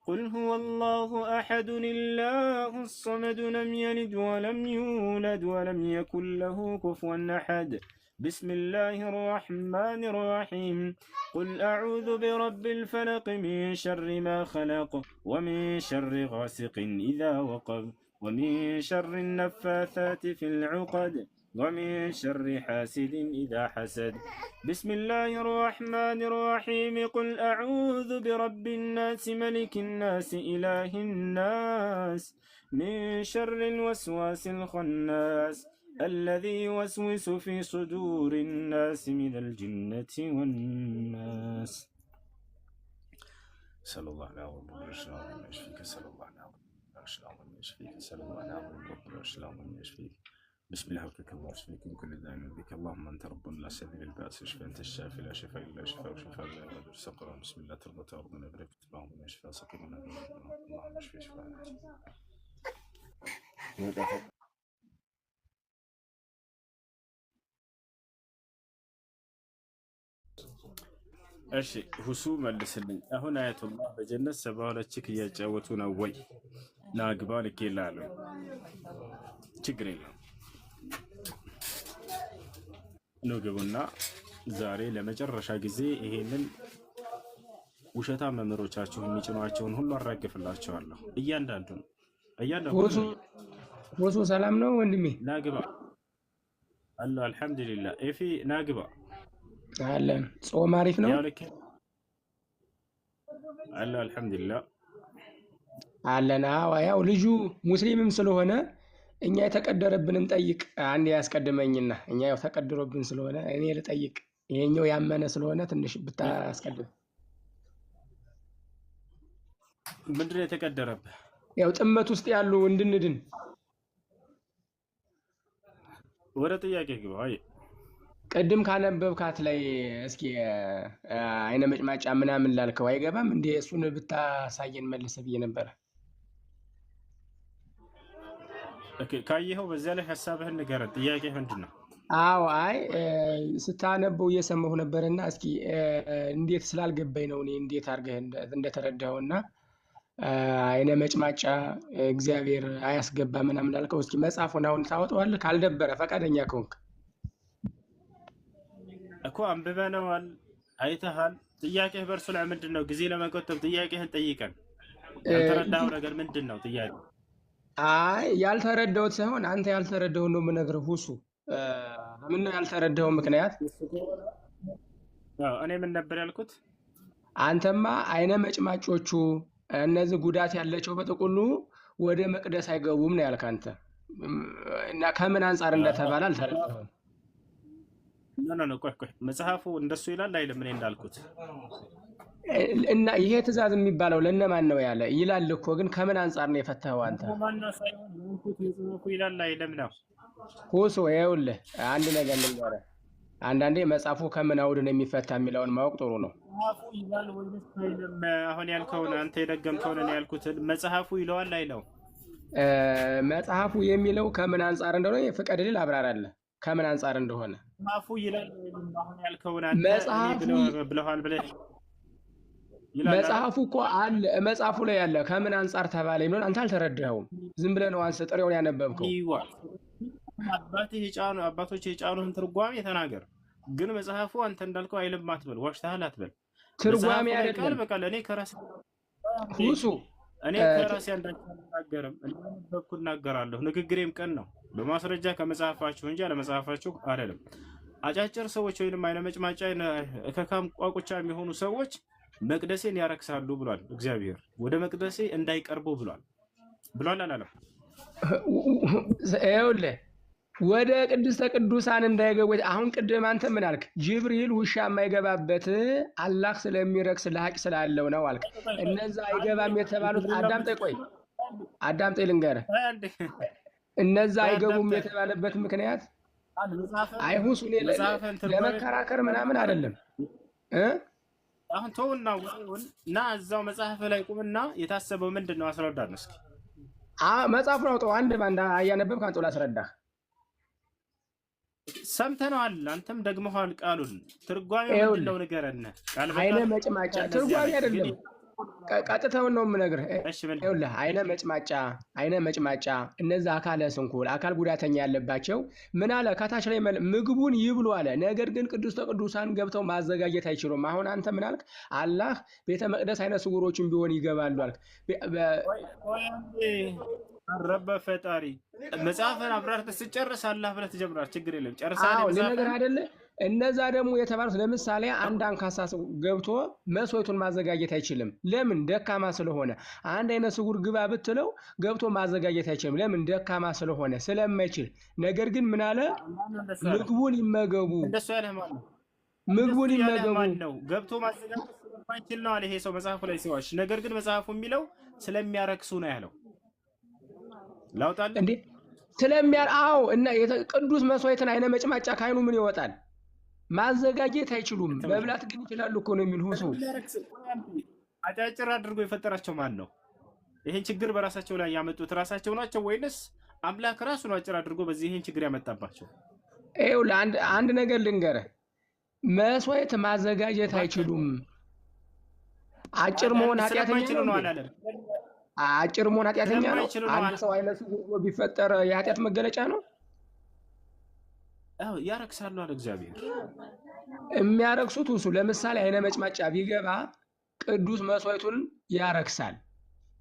قل هو الله أحد الله الصمد لم يلد ولم يولد ولم يكن له كفوا أحد. بسم الله الرحمن الرحيم. قل أعوذ برب الفلق من شر ما خلق ومن شر غاسق إذا وقب ومن شر النفاثات في العقد ومن شر حاسد إذا حسد. بسم الله الرحمن الرحيم. قل أعوذ برب الناس ملك الناس إله الناس من شر الوسواس الخناس الذي يوسوس في صدور الناس من الجنة والناس. صلى الله عليه وسلم يشفيك. صلى الله عليه وسلم يشفيك. صلى الله عليه وسلم يشفيك. بسم الله وكلك الله يشفيك من كل داء بك اللهم انت رب الناس ذي الباس اشفى انت الشافي لا شفاء الا شفاء وشفاء لا يغادر سقما. بسم الله ترضى ترضى بريك اللهم يشفى سقما اللهم اشفي شفاء. እሺ ሁሱ መልስልኝ። አሁን አያቱላህ በጀነት 72 ቺክ እያጫወቱ ነው ወይ? ናግባ ልኬልሃለሁ። ችግር የለውም። ንግቡና ዛሬ ለመጨረሻ ጊዜ ይሄንን ውሸታ መምህሮቻችሁ የሚጭኗቸውን ሁሉ አራግፍላቸዋለሁ። እያንዳንዱን ወሱ ሰላም ነው ወንድሜ? ናግባ አለ። አልሐምዱሊላህ ኤፊ ናግባ አለን። ጾም አሪፍ ነው አለ። አልሐምዱሊላህ አለና ያው ልጁ ሙስሊምም ስለሆነ እኛ የተቀደረብንን ጠይቅ አንድ ያስቀድመኝና እኛ ያው ተቀድሮብን ስለሆነ እኔ ልጠይቅ ይሄኛው ያመነ ስለሆነ ትንሽ ብታስቀድም። ምንድን ነው የተቀደረብህ? ያው ጥመት ውስጥ ያሉ እንድንድን ወደ ጥያቄ ግባ። አይ ቅድም ካነበብካት ላይ እስኪ አይነ መጭማጫ ምናምን ላልከው አይገባም እንዴ? እሱን ብታሳየን መልሰ ብዬ ነበረ። ካየኸው በዚያ ላይ ሐሳብህን ንገረን። ጥያቄ ምንድን ነው? አዎ አይ ስታነበው እየሰማሁ ነበርና እስኪ እንዴት ስላልገባኝ ነው እኔ እንዴት አድርገህ እንደተረዳኸውና አይነ መጭማጫ እግዚአብሔር አያስገባ ምናምን ላልከው እስኪ መጽሐፉን አሁን ታወጣዋለህ ካልደበረ ፈቃደኛ ከሆንክ እኮ አንብበነዋል፣ አይተሃል። ጥያቄህ በእርሱ ላይ ምንድን ነው? ጊዜ ለመቆጠብ ጥያቄህን ጠይቀን። ያልተረዳኸው ነገር ምንድን ነው? ጥያቄ አይ ያልተረዳሁት ሳይሆን አንተ ያልተረዳኸው ነው የምነግርህ። ሁሱ ምን ነው ያልተረዳኸው ምክንያት? እኔ ምን ነበር ያልኩት? አንተማ አይነ መጭማጮቹ እነዚህ ጉዳት ያላቸው በጥቅሉ ወደ መቅደስ አይገቡም ነው ያልክ አንተ። እና ከምን አንጻር እንደተባለ አልተረዳኸውም። ኖ ቆይ መጽሐፉ እንደሱ ይላል አይደለም? እኔ እንዳልኩት እና ይሄ ትእዛዝ የሚባለው ለነማን ነው ያለ ይላል እኮ። ግን ከምን አንጻር ነው የፈታኸው አንተ? መጽሐፉ ይላል አይደለም ነው ሁሱ። ይኸውልህ አንድ ነገር ልንገርህ፣ አንዳንዴ መጽሐፉ ከምን አውድ ነው የሚፈታ የሚለውን ማወቅ ጥሩ ነው። መጽሐፉ ይላል ወይስ አይደለም? አሁን ያልከውን አንተ የደገምከውን ነው ያልኩት። መጽሐፉ ይለዋል አይለው? መጽሐፉ የሚለው ከምን አንጻር እንደሆነ ፍቀድልህ አብራራለህ። ከምን አንጻር እንደሆነ መጽሐፉ ይላል። አሁን ያልከውን አንተ ብለሃል ብለህ መጽሐፉ እኮ አለ፣ መጽሐፉ ላይ ያለ ከምን አንጻር ተባለ የሚለውን አንተ አልተረዳኸውም። ዝም ብለህ ነው አንተ ጥሬውን ያነበብከው። አባቶች የጫኑህን ትርጓሜ ተናገር። ግን መጽሐፉ አንተ እንዳልከው አይልም አትበል፣ ዋሽተሃል አትበል። ትርጓሜ አይደለም በቃ ለእኔ ከራሴ ሁሱ እኔ ከራሴ አንዳችም በኩል እናገራለሁ። ንግግሬም ቀን ነው በማስረጃ ከመጽሐፋችሁ እንጂ አለመጽሐፋችሁ አይደለም። አጫጭር ሰዎች ወይንም አይነ መጭማጫ ከካም ቋቁቻ የሚሆኑ ሰዎች መቅደሴን ያረክሳሉ ብሏል እግዚአብሔር። ወደ መቅደሴ እንዳይቀርቡ ብሏል አላለም? ይኸውልህ ወደ ቅድስተ ቅዱሳን እንዳይገቡ። አሁን ቅድም አንተ ምን አልክ? ጅብሪል ውሻ የማይገባበት አላህ ስለሚረክስ ለሐቅ ስላለው ነው አልክ። እነዛ አይገባም የተባሉት አዳምጠኝ ልንገርህ። እነዛ አይገቡም የተባለበት ምክንያት አይሁስ ለመከራከር ምናምን አይደለም። አሁን ተውና እና እዛው መጽሐፍ ላይ ቁምና የታሰበው ምንድን ነው? አስረዳን እስኪ። መጽሐፉን አውጣው አንድ ባንዳ እያነበብክ አንተ ላስረዳህ። ሰምተነዋል፣ አንተም ደግመዋል ቃሉን። ትርጓሜው ምንድን ነው ንገረን። አይነ መጭማጫ ትርጓሜ አይደለም፣ ቀጥታውን ነው የምነግርህ። ይኸውልህ አይነ መጭማጫ እነዚህ አካለ ስንኩል አካል ጉዳተኛ ያለባቸው ምን አለ ከታች ላይ ምግቡን ይብሉ አለ። ነገር ግን ቅድስተ ቅዱሳን ገብተው ማዘጋጀት አይችሉም። አሁን አንተ ምን አልክ? አላህ ቤተ መቅደስ አይነ ስውሮችን ቢሆን ይገባሉ አልክ። ረበ ፈጣሪ መጽሐፍን አብራርተህ ስጨርስ አላህ ብለህ ትጀምራለህ። ችግር የለም ጨርሰሃል። ልነግርህ አይደለ? እነዛ ደግሞ የተባሉት ለምሳሌ አንድ አንካሳ ሰው ገብቶ መስዋዕቱን ማዘጋጀት አይችልም። ለምን? ደካማ ስለሆነ። አንድ አይነ ስውር ግባ ብትለው ገብቶ ማዘጋጀት አይችልም። ለምን? ደካማ ስለሆነ ስለማይችል። ነገር ግን ምን አለ? ምግቡን ይመገቡ። እንደሱ ያለ ማለት ነው። ምግቡን ይመገቡ ነው ገብቶ ማዘጋጀት ስለማይችል ነው አለ ይሄ ሰው መጽሐፉ ላይ ሲዋሽ። ነገር ግን መጽሐፉ የሚለው ስለሚያረክሱ ነው ያለው። ላውጣልህ እንዴ? አዎ። እና ቅዱስ መስዋዕትን አይነ መጭማጫ ካይኑ ምን ይወጣል? ማዘጋጀት አይችሉም። መብላት ግን ይችላሉ እኮ ነው የሚል ሁሱ። አጫጭር አድርጎ የፈጠራቸው ማን ነው? ይሄን ችግር በራሳቸው ላይ ያመጡት ራሳቸው ናቸው ወይንስ አምላክ ራሱ ነው አጭር አድርጎ በዚህ ይሄን ችግር ያመጣባቸው? ይኸውልህ አንድ ነገር ልንገርህ፣ መስዋዕት ማዘጋጀት አይችሉም። አጭር መሆን ኃጢአተኛ ነው አላለም? አጭር መሆን ኃጢአተኛ ነው? አንድ ሰው አይነ ስውር ቢፈጠር የኃጢአት መገለጫ ነው? አዎ ያረክሳሉ አለ እግዚአብሔር። የሚያረክሱት ሁሱ ለምሳሌ አይነ መጭማጫ ቢገባ ቅዱስ መስዋዕቱን ያረክሳል።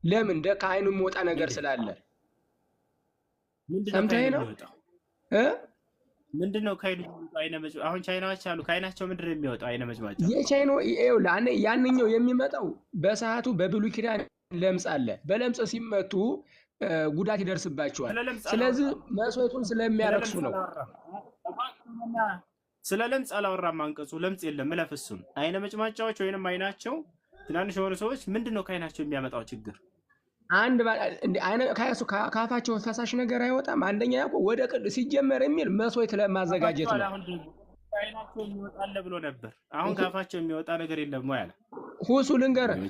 ለምን? ከአይኑ የሚወጣ ነገር ስላለ። ሰምተኸኝ ነው? ምንድነው ከአይኑ የሚወጣው አይነ መጭማጫ? አሁን ቻይናዎች አሉ፣ ከአይናቸው ምንድን ነው የሚወጣው አይነ መጭማጫ? ያንኛው የሚመጣው በሰዓቱ በብሉይ ኪዳን ለምጽ አለ። በለምጽ ሲመቱ ጉዳት ይደርስባቸዋል። ስለዚህ መስዋዕቱን ስለሚያረክሱ ነው። ስለ ለምጽ አላወራም አንቀጹ። ለምጽ የለም እለፍሱን። አይነ መጭማጫዎች ወይንም አይናቸው ትናንሽ የሆኑ ሰዎች ምንድነው ከአይናቸው የሚያመጣው ችግር? አንድ ካፋቸው ፈሳሽ ነገር አይወጣም። አንደኛ ወደ ቅዱስ ሲጀመር የሚል መስዋዕት ለማዘጋጀት ነው። ከአይናቸው የሚወጣለ ብሎ ነበር። አሁን ካፋቸው የሚወጣ ነገር የለም ወይ አለ። ሁሱ ልንገርህ፣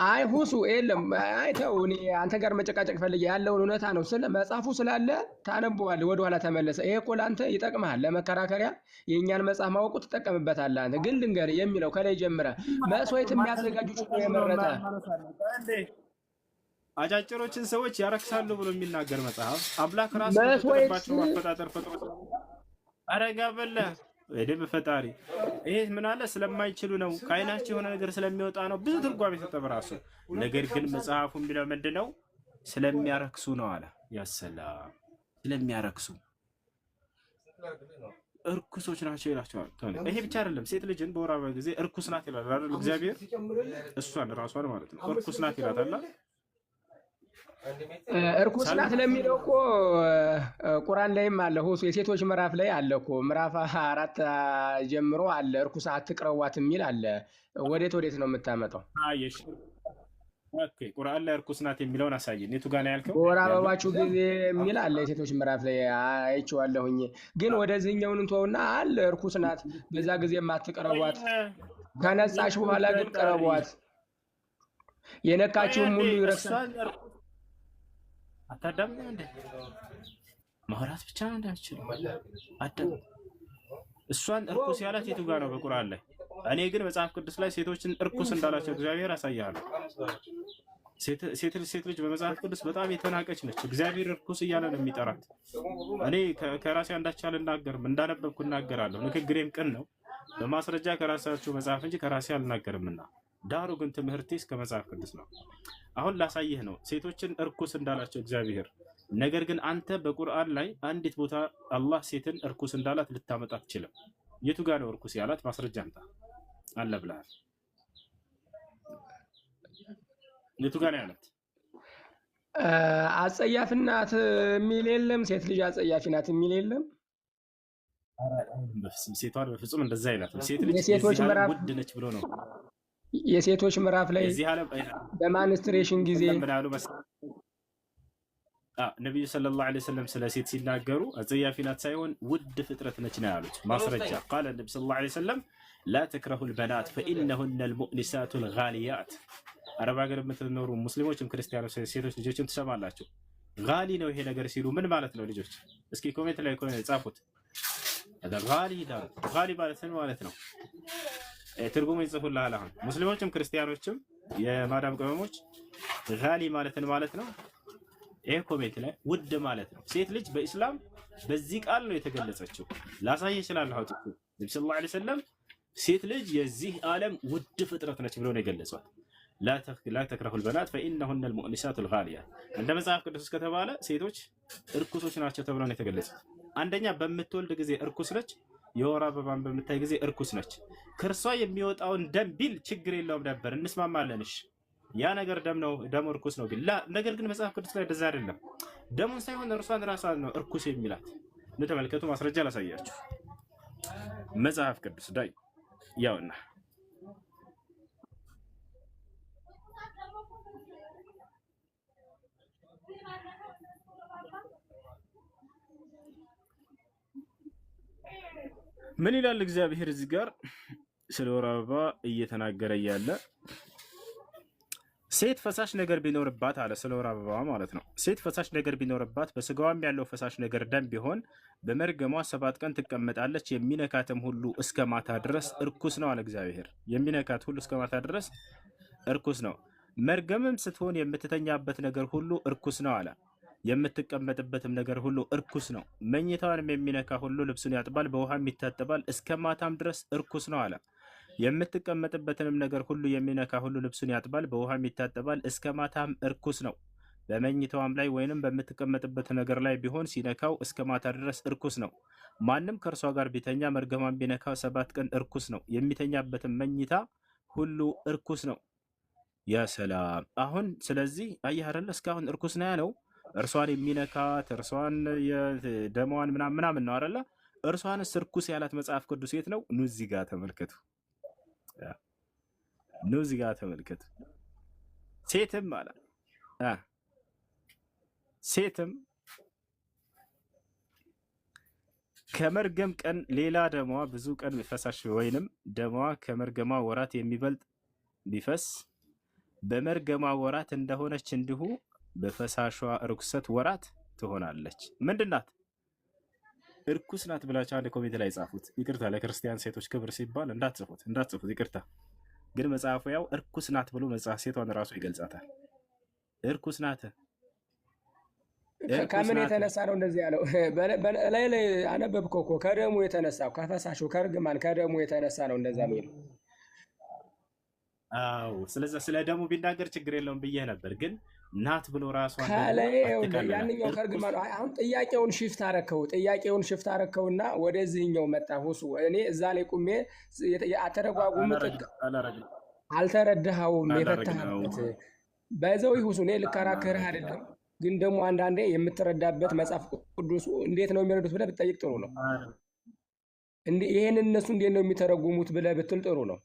አይ ሁሱ የለም። አይ ተው፣ እኔ አንተ ጋር መጨቃጨቅ ፈልጌ ያለውን እውነታ ነው። ስለ መጽሐፉ ስላለ ታነበዋለህ። ወደኋላ ተመለሰ። ይሄ እኮ ለአንተ ይጠቅምሃል፣ ለመከራከሪያ የእኛን መጽሐፍ ማወቁ ትጠቀምበታለህ አንተ። ግን ልንገርህ የሚለው ከላይ ጀምረህ መስዋዕት የሚያዘጋጁ ጭቆ የመረጠ አጫጭሮችን ሰዎች ያረክሳሉ ብሎ የሚናገር መጽሐፍ አምላክ ራሱ ተጠባቸው አፈጣጠር ፈጥሮ አረጋ በለ ወደ ፈጣሪ ይሄ ምን አለ ስለማይችሉ ነው፣ ከአይናቸው የሆነ ነገር ስለሚወጣ ነው። ብዙ ትርጓሜ ሰጠ በራሱ። ነገር ግን መጽሐፉ የሚለው ምንድነው? ስለሚያረክሱ ነው አለ። ያሰላም ስለሚያረክሱ እርኩሶች ናቸው ይላቸዋል። ይሄ ብቻ አይደለም፣ ሴት ልጅን በወር አበባ ጊዜ እርኩስ ናት ይላል አይደል? እግዚአብሔር እሷን ራሷን ማለት ነው እርኩስ ናት ይላታል። እርኩስ ናት ለሚለው እኮ ቁርአን ላይም አለ። ሁሱ የሴቶች ምዕራፍ ላይ አለ እኮ ምዕራፍ 4 ጀምሮ አለ። እርኩስ አትቅረቧት የሚል አለ። ወዴት ነው የምታመጣው? አየሽ፣ ኦኬ፣ ቁርአን ላይ እርኩስ ናት የሚለውን አሳየን። የቱ ጋር ነው ያልከው? በወር አበባችሁ ጊዜ የሚል አለ የሴቶች ምዕራፍ ላይ አይቼዋለሁኝ። ግን ወደዚህኛውን እንተውና አለ እርኩስ ናት፣ በዛ ጊዜ አትቅረቧት፣ ከነጻሽ በኋላ ግን ቀረቧት፣ የነካችሁም ሁሉ ይረክሳል። አታዳምም እንዴ? ማውራት ብቻ ነው እንዳልችል አዳም። እሷን እርኩስ ያላት የቱ ጋር ነው በቁርአን ላይ? እኔ ግን መጽሐፍ ቅዱስ ላይ ሴቶችን እርኩስ እንዳላቸው እግዚአብሔር ያሳያል። ሴት ልጅ በመጽሐፍ ቅዱስ በጣም የተናቀች ነች። እግዚአብሔር እርኩስ እያለ ነው የሚጠራት። እኔ ከራሴ አንዳች አልናገርም፣ እንዳነበብኩ እናገራለሁ። ንግግሬም ቅን ነው፣ በማስረጃ ከራሳችሁ መጽሐፍ እንጂ ከራሴ አልናገርምና። ዳሩ ግን ትምህርቴ እስከ መጽሐፍ ቅዱስ ነው። አሁን ላሳየህ ነው ሴቶችን እርኩስ እንዳላቸው እግዚአብሔር። ነገር ግን አንተ በቁርአን ላይ አንዲት ቦታ አላህ ሴትን እርኩስ እንዳላት ልታመጣ አትችልም። የቱ ጋር ነው እርኩስ ያላት? ማስረጃ አምጣ አለ ብለሃል። የቱ ጋር ነው ያላት? አጸያፊ ናት የሚል የለም። ሴት ልጅ አጸያፊ ናት የሚል የለም። ሴቷን በፍጹም እንደዛ አይላትም። ሴት ልጅ ውድ ነች ብሎ ነው የሴቶች ምዕራፍ ላይ በማንስትሬሽን ጊዜ ነቢዩ ሰለላሁ ዐለይሂ ወሰለም ስለ ሴት ሲናገሩ አጸያፊ ናት ሳይሆን ውድ ፍጥረት ነች ነው ያሉት። ማስረጃ ቃለ ነቢ ሰለላሁ ዐለይሂ ወሰለም ላ ተክረሁል በናት ፈኢነሁነ ልሙእኒሳቱል ጋሊያት። አረብ ሀገር የምትኖሩ ሙስሊሞችም ክርስቲያኖች ሴቶች ልጆችም ትሰማላችሁ። ጋሊ ነው ይሄ ነገር ሲሉ ምን ማለት ነው? ልጆች እስኪ ኮሜንት ላይ ጻፉት። ጋሊ ይላሉ። ጋሊ ማለት ነው ትርጉሙ ይጽፉልሃል። አሁን ሙስሊሞችም ክርስቲያኖችም የማዳም ቅመሞች ጋሊ ማለት ነው። ይሄ ኮሜንት ላይ ውድ ማለት ነው። ሴት ልጅ በኢስላም በዚህ ቃል ነው የተገለጸችው። ላሳይ እችላለሁ። አውጥቶ ነብዩ ሰለላሁ ዐለይሂ ወሰለም ሴት ልጅ የዚህ ዓለም ውድ ፍጥረት ነች ብሎ ነው የገለጿት። ላ ተክረሁል በናት ፈኢነሁነ ልሙእኒሳቱል ጋሊያት። እንደ መጽሐፍ ቅዱስ ከተባለ ሴቶች እርኩሶች ናቸው ተብሎ ነው የተገለጹት። አንደኛ በምትወልድ ጊዜ እርኩስ ነች። የወር አበባን በምታይ ጊዜ እርኩስ ነች። ከእርሷ የሚወጣውን ደም ቢል ችግር የለውም ነበር፣ እንስማማለንሽ። ያ ነገር ደም ነው፣ ደም እርኩስ ነው። ግን ነገር ግን መጽሐፍ ቅዱስ ላይ እንደዛ አይደለም። ደሙን ሳይሆን እርሷን ራሷን ነው እርኩስ የሚላት። ተመልከቱ፣ ማስረጃ ላሳያችሁ። መጽሐፍ ቅዱስ ዳይ ያውና ምን ይላል እግዚአብሔር እዚህ ጋር ስለ ወር አበባ እየተናገረ እያለ ሴት ፈሳሽ ነገር ቢኖርባት አለ። ስለ ወር አበባ ማለት ነው። ሴት ፈሳሽ ነገር ቢኖርባት በስጋዋም ያለው ፈሳሽ ነገር ደም ቢሆን በመርገሟ 7 ቀን ትቀመጣለች። የሚነካትም ሁሉ እስከ ማታ ድረስ እርኩስ ነው አለ እግዚአብሔር። የሚነካት ሁሉ እስከ ማታ ድረስ እርኩስ ነው። መርገምም ስትሆን የምትተኛበት ነገር ሁሉ እርኩስ ነው አለ። የምትቀመጥበትም ነገር ሁሉ እርኩስ ነው። መኝታዋንም የሚነካ ሁሉ ልብሱን ያጥባል፣ በውሃም ይታጠባል፣ እስከ ማታም ድረስ እርኩስ ነው አለ። የምትቀመጥበትንም ነገር ሁሉ የሚነካ ሁሉ ልብሱን ያጥባል፣ በውሃም ይታጠባል፣ እስከ ማታም እርኩስ ነው። በመኝታዋም ላይ ወይንም በምትቀመጥበት ነገር ላይ ቢሆን ሲነካው እስከ ማታ ድረስ እርኩስ ነው። ማንም ከእርሷ ጋር ቢተኛ መርገሟን ቢነካው 7 ቀን እርኩስ ነው። የሚተኛበትም መኝታ ሁሉ እርኩስ ነው። ያ ሰላም። አሁን ስለዚህ አየህ አይደለ እስካሁን እርኩስ ነው ያለው እርሷን የሚነካት እርሷን የደሟን ምናምን ነው አይደለ? እርሷንስ እርኩስ ያላት መጽሐፍ ቅዱስ የት ነው? ኑ እዚህ ጋር ተመልከቱ። ኑ እዚህ ጋር ተመልከቱ። ሴትም አለ ሴትም ከመርገም ቀን ሌላ ደሟ ብዙ ቀን ቢፈሳሽ ወይንም ደሟ ከመርገሟ ወራት የሚበልጥ ቢፈስ በመርገሟ ወራት እንደሆነች እንዲሁ በፈሳሿ ርኩሰት ወራት ትሆናለች። ምንድናት? እርኩስ ናት ብላችሁ አንድ ኮሜንት ላይ ጻፉት። ይቅርታ ለክርስቲያን ሴቶች ክብር ሲባል እንዳትጽፉት ይቅርታ። ግን መጽሐፉ ያው እርኩስ ናት ብሎ መጽሐፍ ሴቷን ራሱ ይገልጻታል። እርኩስ ናት። ከምን የተነሳ ነው እንደዚህ ያለው? ላይ አነበብከው እኮ ከደሙ የተነሳ ከፈሳሹ ከርግማን ከደሙ የተነሳ ነው እንደዛ የሚለው። አዎ ስለዚህ ስለ ደሙ ቢናገር ችግር የለውም ብዬ ነበር። ግን ናት ብሎ ራሱ ያንኛው ከርግማን አሁን ጥያቄውን ሽፍት አረከውና ወደዚህኛው መጣ። ሁሱ እኔ እዛ ላይ ቁሜ አተረጓጉም አልተረዳኸውም። የፈታህበት በዛው ሁሱ እኔ ልከራከርህ አይደለም። ግን ደግሞ አንዳንዴ የምትረዳበት መጽሐፍ ቅዱስ እንዴት ነው የሚረዱት ብለህ ብትጠይቅ ጥሩ ነው። ይሄን እነሱ እንዴት ነው የሚተረጉሙት ብለህ ብትል ጥሩ ነው።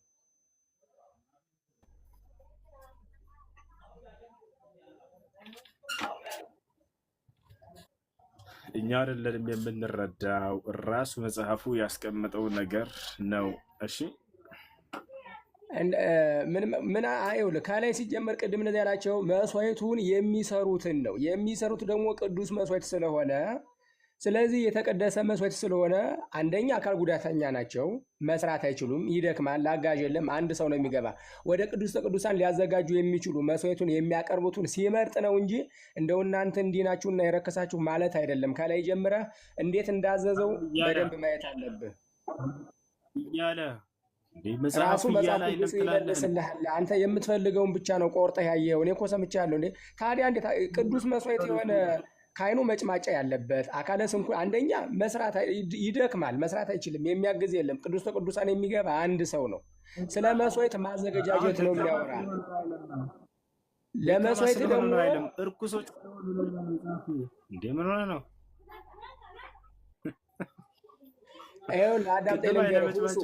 እኛ አይደለንም የምንረዳው፣ ራሱ መጽሐፉ ያስቀመጠው ነገር ነው። እሺ ምን አይውልህ ከላይ ሲጀመር ቅድም እንደዚህ ያላቸው መስዋዕቱን የሚሰሩትን ነው። የሚሰሩት ደግሞ ቅዱስ መስዋዕት ስለሆነ ስለዚህ የተቀደሰ መስዋዕት ስለሆነ አንደኛ አካል ጉዳተኛ ናቸው፣ መስራት አይችሉም፣ ይደክማል፣ አጋዥ የለም፣ አንድ ሰው ነው የሚገባ። ወደ ቅዱስ ቅዱሳን ሊያዘጋጁ የሚችሉ መስዋዕቱን የሚያቀርቡትን ሲመርጥ ነው እንጂ እንደው እናንተ እንዲህ ናችሁና የረከሳችሁ ማለት አይደለም። ከላይ ጀምረህ እንዴት እንዳዘዘው በደንብ ማየት አለብህ እያለ ራሱ መጽሐፍ ቅዱስ ይመልስልሃል። አንተ የምትፈልገውን ብቻ ነው ቆርጠህ ያየኸው። እኔ እኮ ሰምቻለሁ። እንዴ ታዲያ እንዴት ቅዱስ መስዋዕት የሆነ ካይኑ መጭማጫ ያለበት አካለ ስንኩል አንደኛ መስራት ይደክማል፣ መስራት አይችልም፣ የሚያግዝ የለም። ቅዱስ ቅዱሳን የሚገባ አንድ ሰው ነው። ስለ መስዋዕት ማዘገጃጀት ነው የሚያወራ። ለመስዋዕት ደግሞ እርኩሶች እንዴ ምን ሆነ ነው? ይኸውልህ አዳምጠኝ ልንገርህ ሁሱ።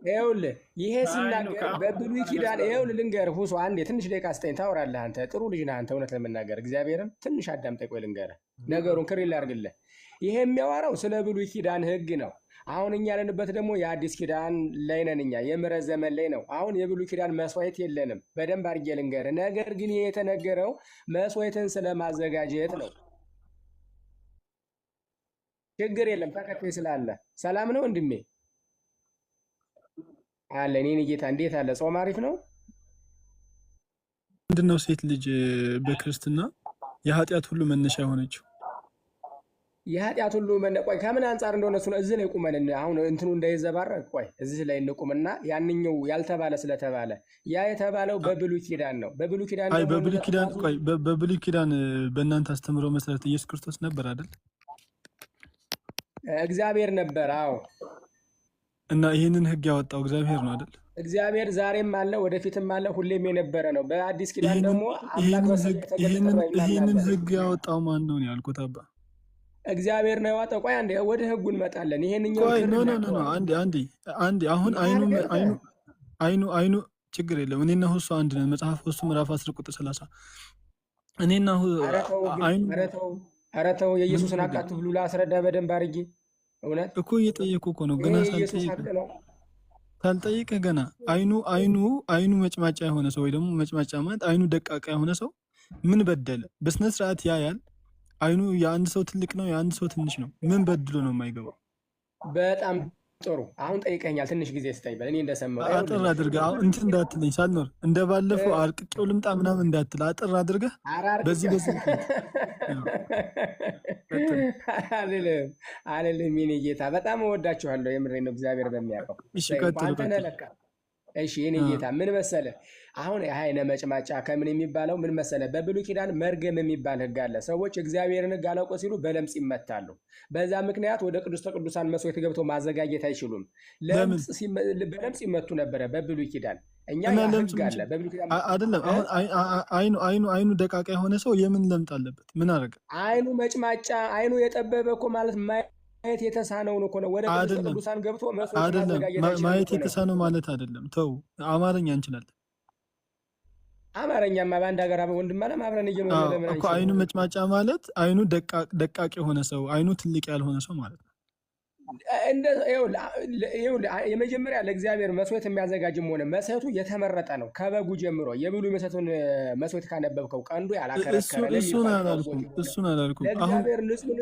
ይኸውልህ ይሄ ሲናገር በብሉይ ኪዳን ይኸውልህ ልንገርህ ሁሱ፣ አንዴ ትንሽ ደቂቃ ስጠኝ። ታወራለህ አንተ ጥሩ ልጅ ነህ አንተ። እውነት ለመናገር እግዚአብሔርን ትንሽ አዳምጠኝ። ቆይ ልንገርህ ነገሩን ክሪል ላድርግልህ። ይሄ የሚያወራው ስለ ብሉይ ኪዳን ሕግ ነው። አሁን እኛ ያለንበት ደግሞ የአዲስ ኪዳን ላይ ነን። እኛ የምሕረት ዘመን ላይ ነው። አሁን የብሉይ ኪዳን መስዋዕት የለንም። በደንብ አድርጌ ልንገርህ። ነገር ግን ይሄ የተነገረው መስዋዕትን ስለማዘጋጀት ነው። ችግር የለም ተከታይ ስላለ። ሰላም ነው ወንድሜ አለ። እኔ ጌታ እንዴት አለ? ጾም አሪፍ ነው። ምንድነው ሴት ልጅ በክርስትና የኃጢአት ሁሉ መነሻ የሆነችው? የኃጢአት ሁሉ ቆይ ከምን አንጻር እንደሆነ እሱ እዚህ ላይ ቁመን አሁን እንትኑ እንዳይዘባረቅ ቆይ እዚህ ላይ እንቁምና ያንኛው ያልተባለ ስለተባለ ያ የተባለው በብሉይ ኪዳን ነው። በብሉይ ኪዳን አይ በብሉይ ኪዳን ቆይ በብሉይ ኪዳን በእናንተ አስተምሮ መሰረት ኢየሱስ ክርስቶስ ነበር አይደል? እግዚአብሔር ነበር። አዎ። እና ይህንን ሕግ ያወጣው እግዚአብሔር ነው አይደል? እግዚአብሔር ዛሬም አለ ወደፊትም አለ ሁሌም የነበረ ነው። በአዲስ ኪዳን ደግሞ ይህንን ሕግ ያወጣው ማን ነው ያልኩት? አባ እግዚአብሔር ነው ያወጣው። ቆይ አንዴ ወደ ሕጉ እንመጣለን። ይሄንኛው ኖ አንዴ አሁን አይኑ ችግር የለም። እኔና ሁሱ አንድ ነን። መጽሐፍ ሁሱ ምዕራፍ 10 ቁጥር 30 እኔና ኧረ ተው የኢየሱስን አቃት ብሉ ላስረዳ በደንብ አድርጌ። እውነት እኮ እየጠየኩ እኮ ነው ገና ሳልጠይቅህ ገና አይኑ መጭማጫ የሆነ ሰው ወይ ደግሞ መጭማጫ ማለት አይኑ ደቃቃ የሆነ ሰው ምን በደለ? በስነ ስርዓት ያያል። አይኑ የአንድ ሰው ትልቅ ነው፣ የአንድ ሰው ትንሽ ነው። ምን በድሎ ነው የማይገባው? በጣም ጥሩ። አሁን ጠይቀኛል። ትንሽ ጊዜ ስጠኝ በል። እኔ እንደሰማሁ አጥር አድርገህ እንትን እንዳትለኝ ሳልኖር እንደባለፈው አርቅቄው ልምጣ ምናምን እንዳትል አጥር አድርገህ በዚህ አልልም። የእኔ ጌታ በጣም እወዳችኋለሁ። የምሬን ነው። እግዚአብሔር በሚያውቀው እሺ፣ ቀጥል። አንተ ነህ ለካ እሺ የኔ ጌታ ምን መሰለ አሁን አይነ መጭማጫ ከምን የሚባለው ምን መሰለ በብሉይ ኪዳን መርገም የሚባል ህግ አለ። ሰዎች እግዚአብሔርን ህግ አላውቁ ሲሉ በለምጽ ይመታሉ። በዛ ምክንያት ወደ ቅዱስ ቅዱሳን መስዋዕት ገብተው ማዘጋጀት አይችሉም። በለምጽ ይመቱ ነበረ በብሉይ ኪዳን። እኛ ህግ አለ በብሉይ ኪዳን አይደለም። አሁን አይኑ ደቃቃ የሆነ ሰው የምን ለምጥ አለበት? ምን አደረገ? አይኑ መጭማጫ አይኑ የጠበበ እኮ ማለት ማየት የተሳነው ነው እኮ ነው። ወደ ቅዱሳን ገብቶ መስዋዕት ማዘጋጀት አይችልም። ማየት የተሳነው ማለት አይደለም። ተው አማርኛ እንችላለን። አማርኛማ በአንድ ሀገር ወንድም አለ አብረን እየኖርን ለምን እኮ አይኑ መጭማጫ ማለት አይኑ ደቃቅ የሆነ ሰው አይኑ ትልቅ ያልሆነ ሰው ማለት ነው። የመጀመሪያ ለእግዚአብሔር መስዋዕት የሚያዘጋጅም ሆነ መስዋዕቱ የተመረጠ ነው። ከበጉ ጀምሮ የብሉይ መስዋዕት ካነበብከው ቀንዱ ያላከረከረ እሱን አላልኩም። ለእግዚአብሔር ንጹህ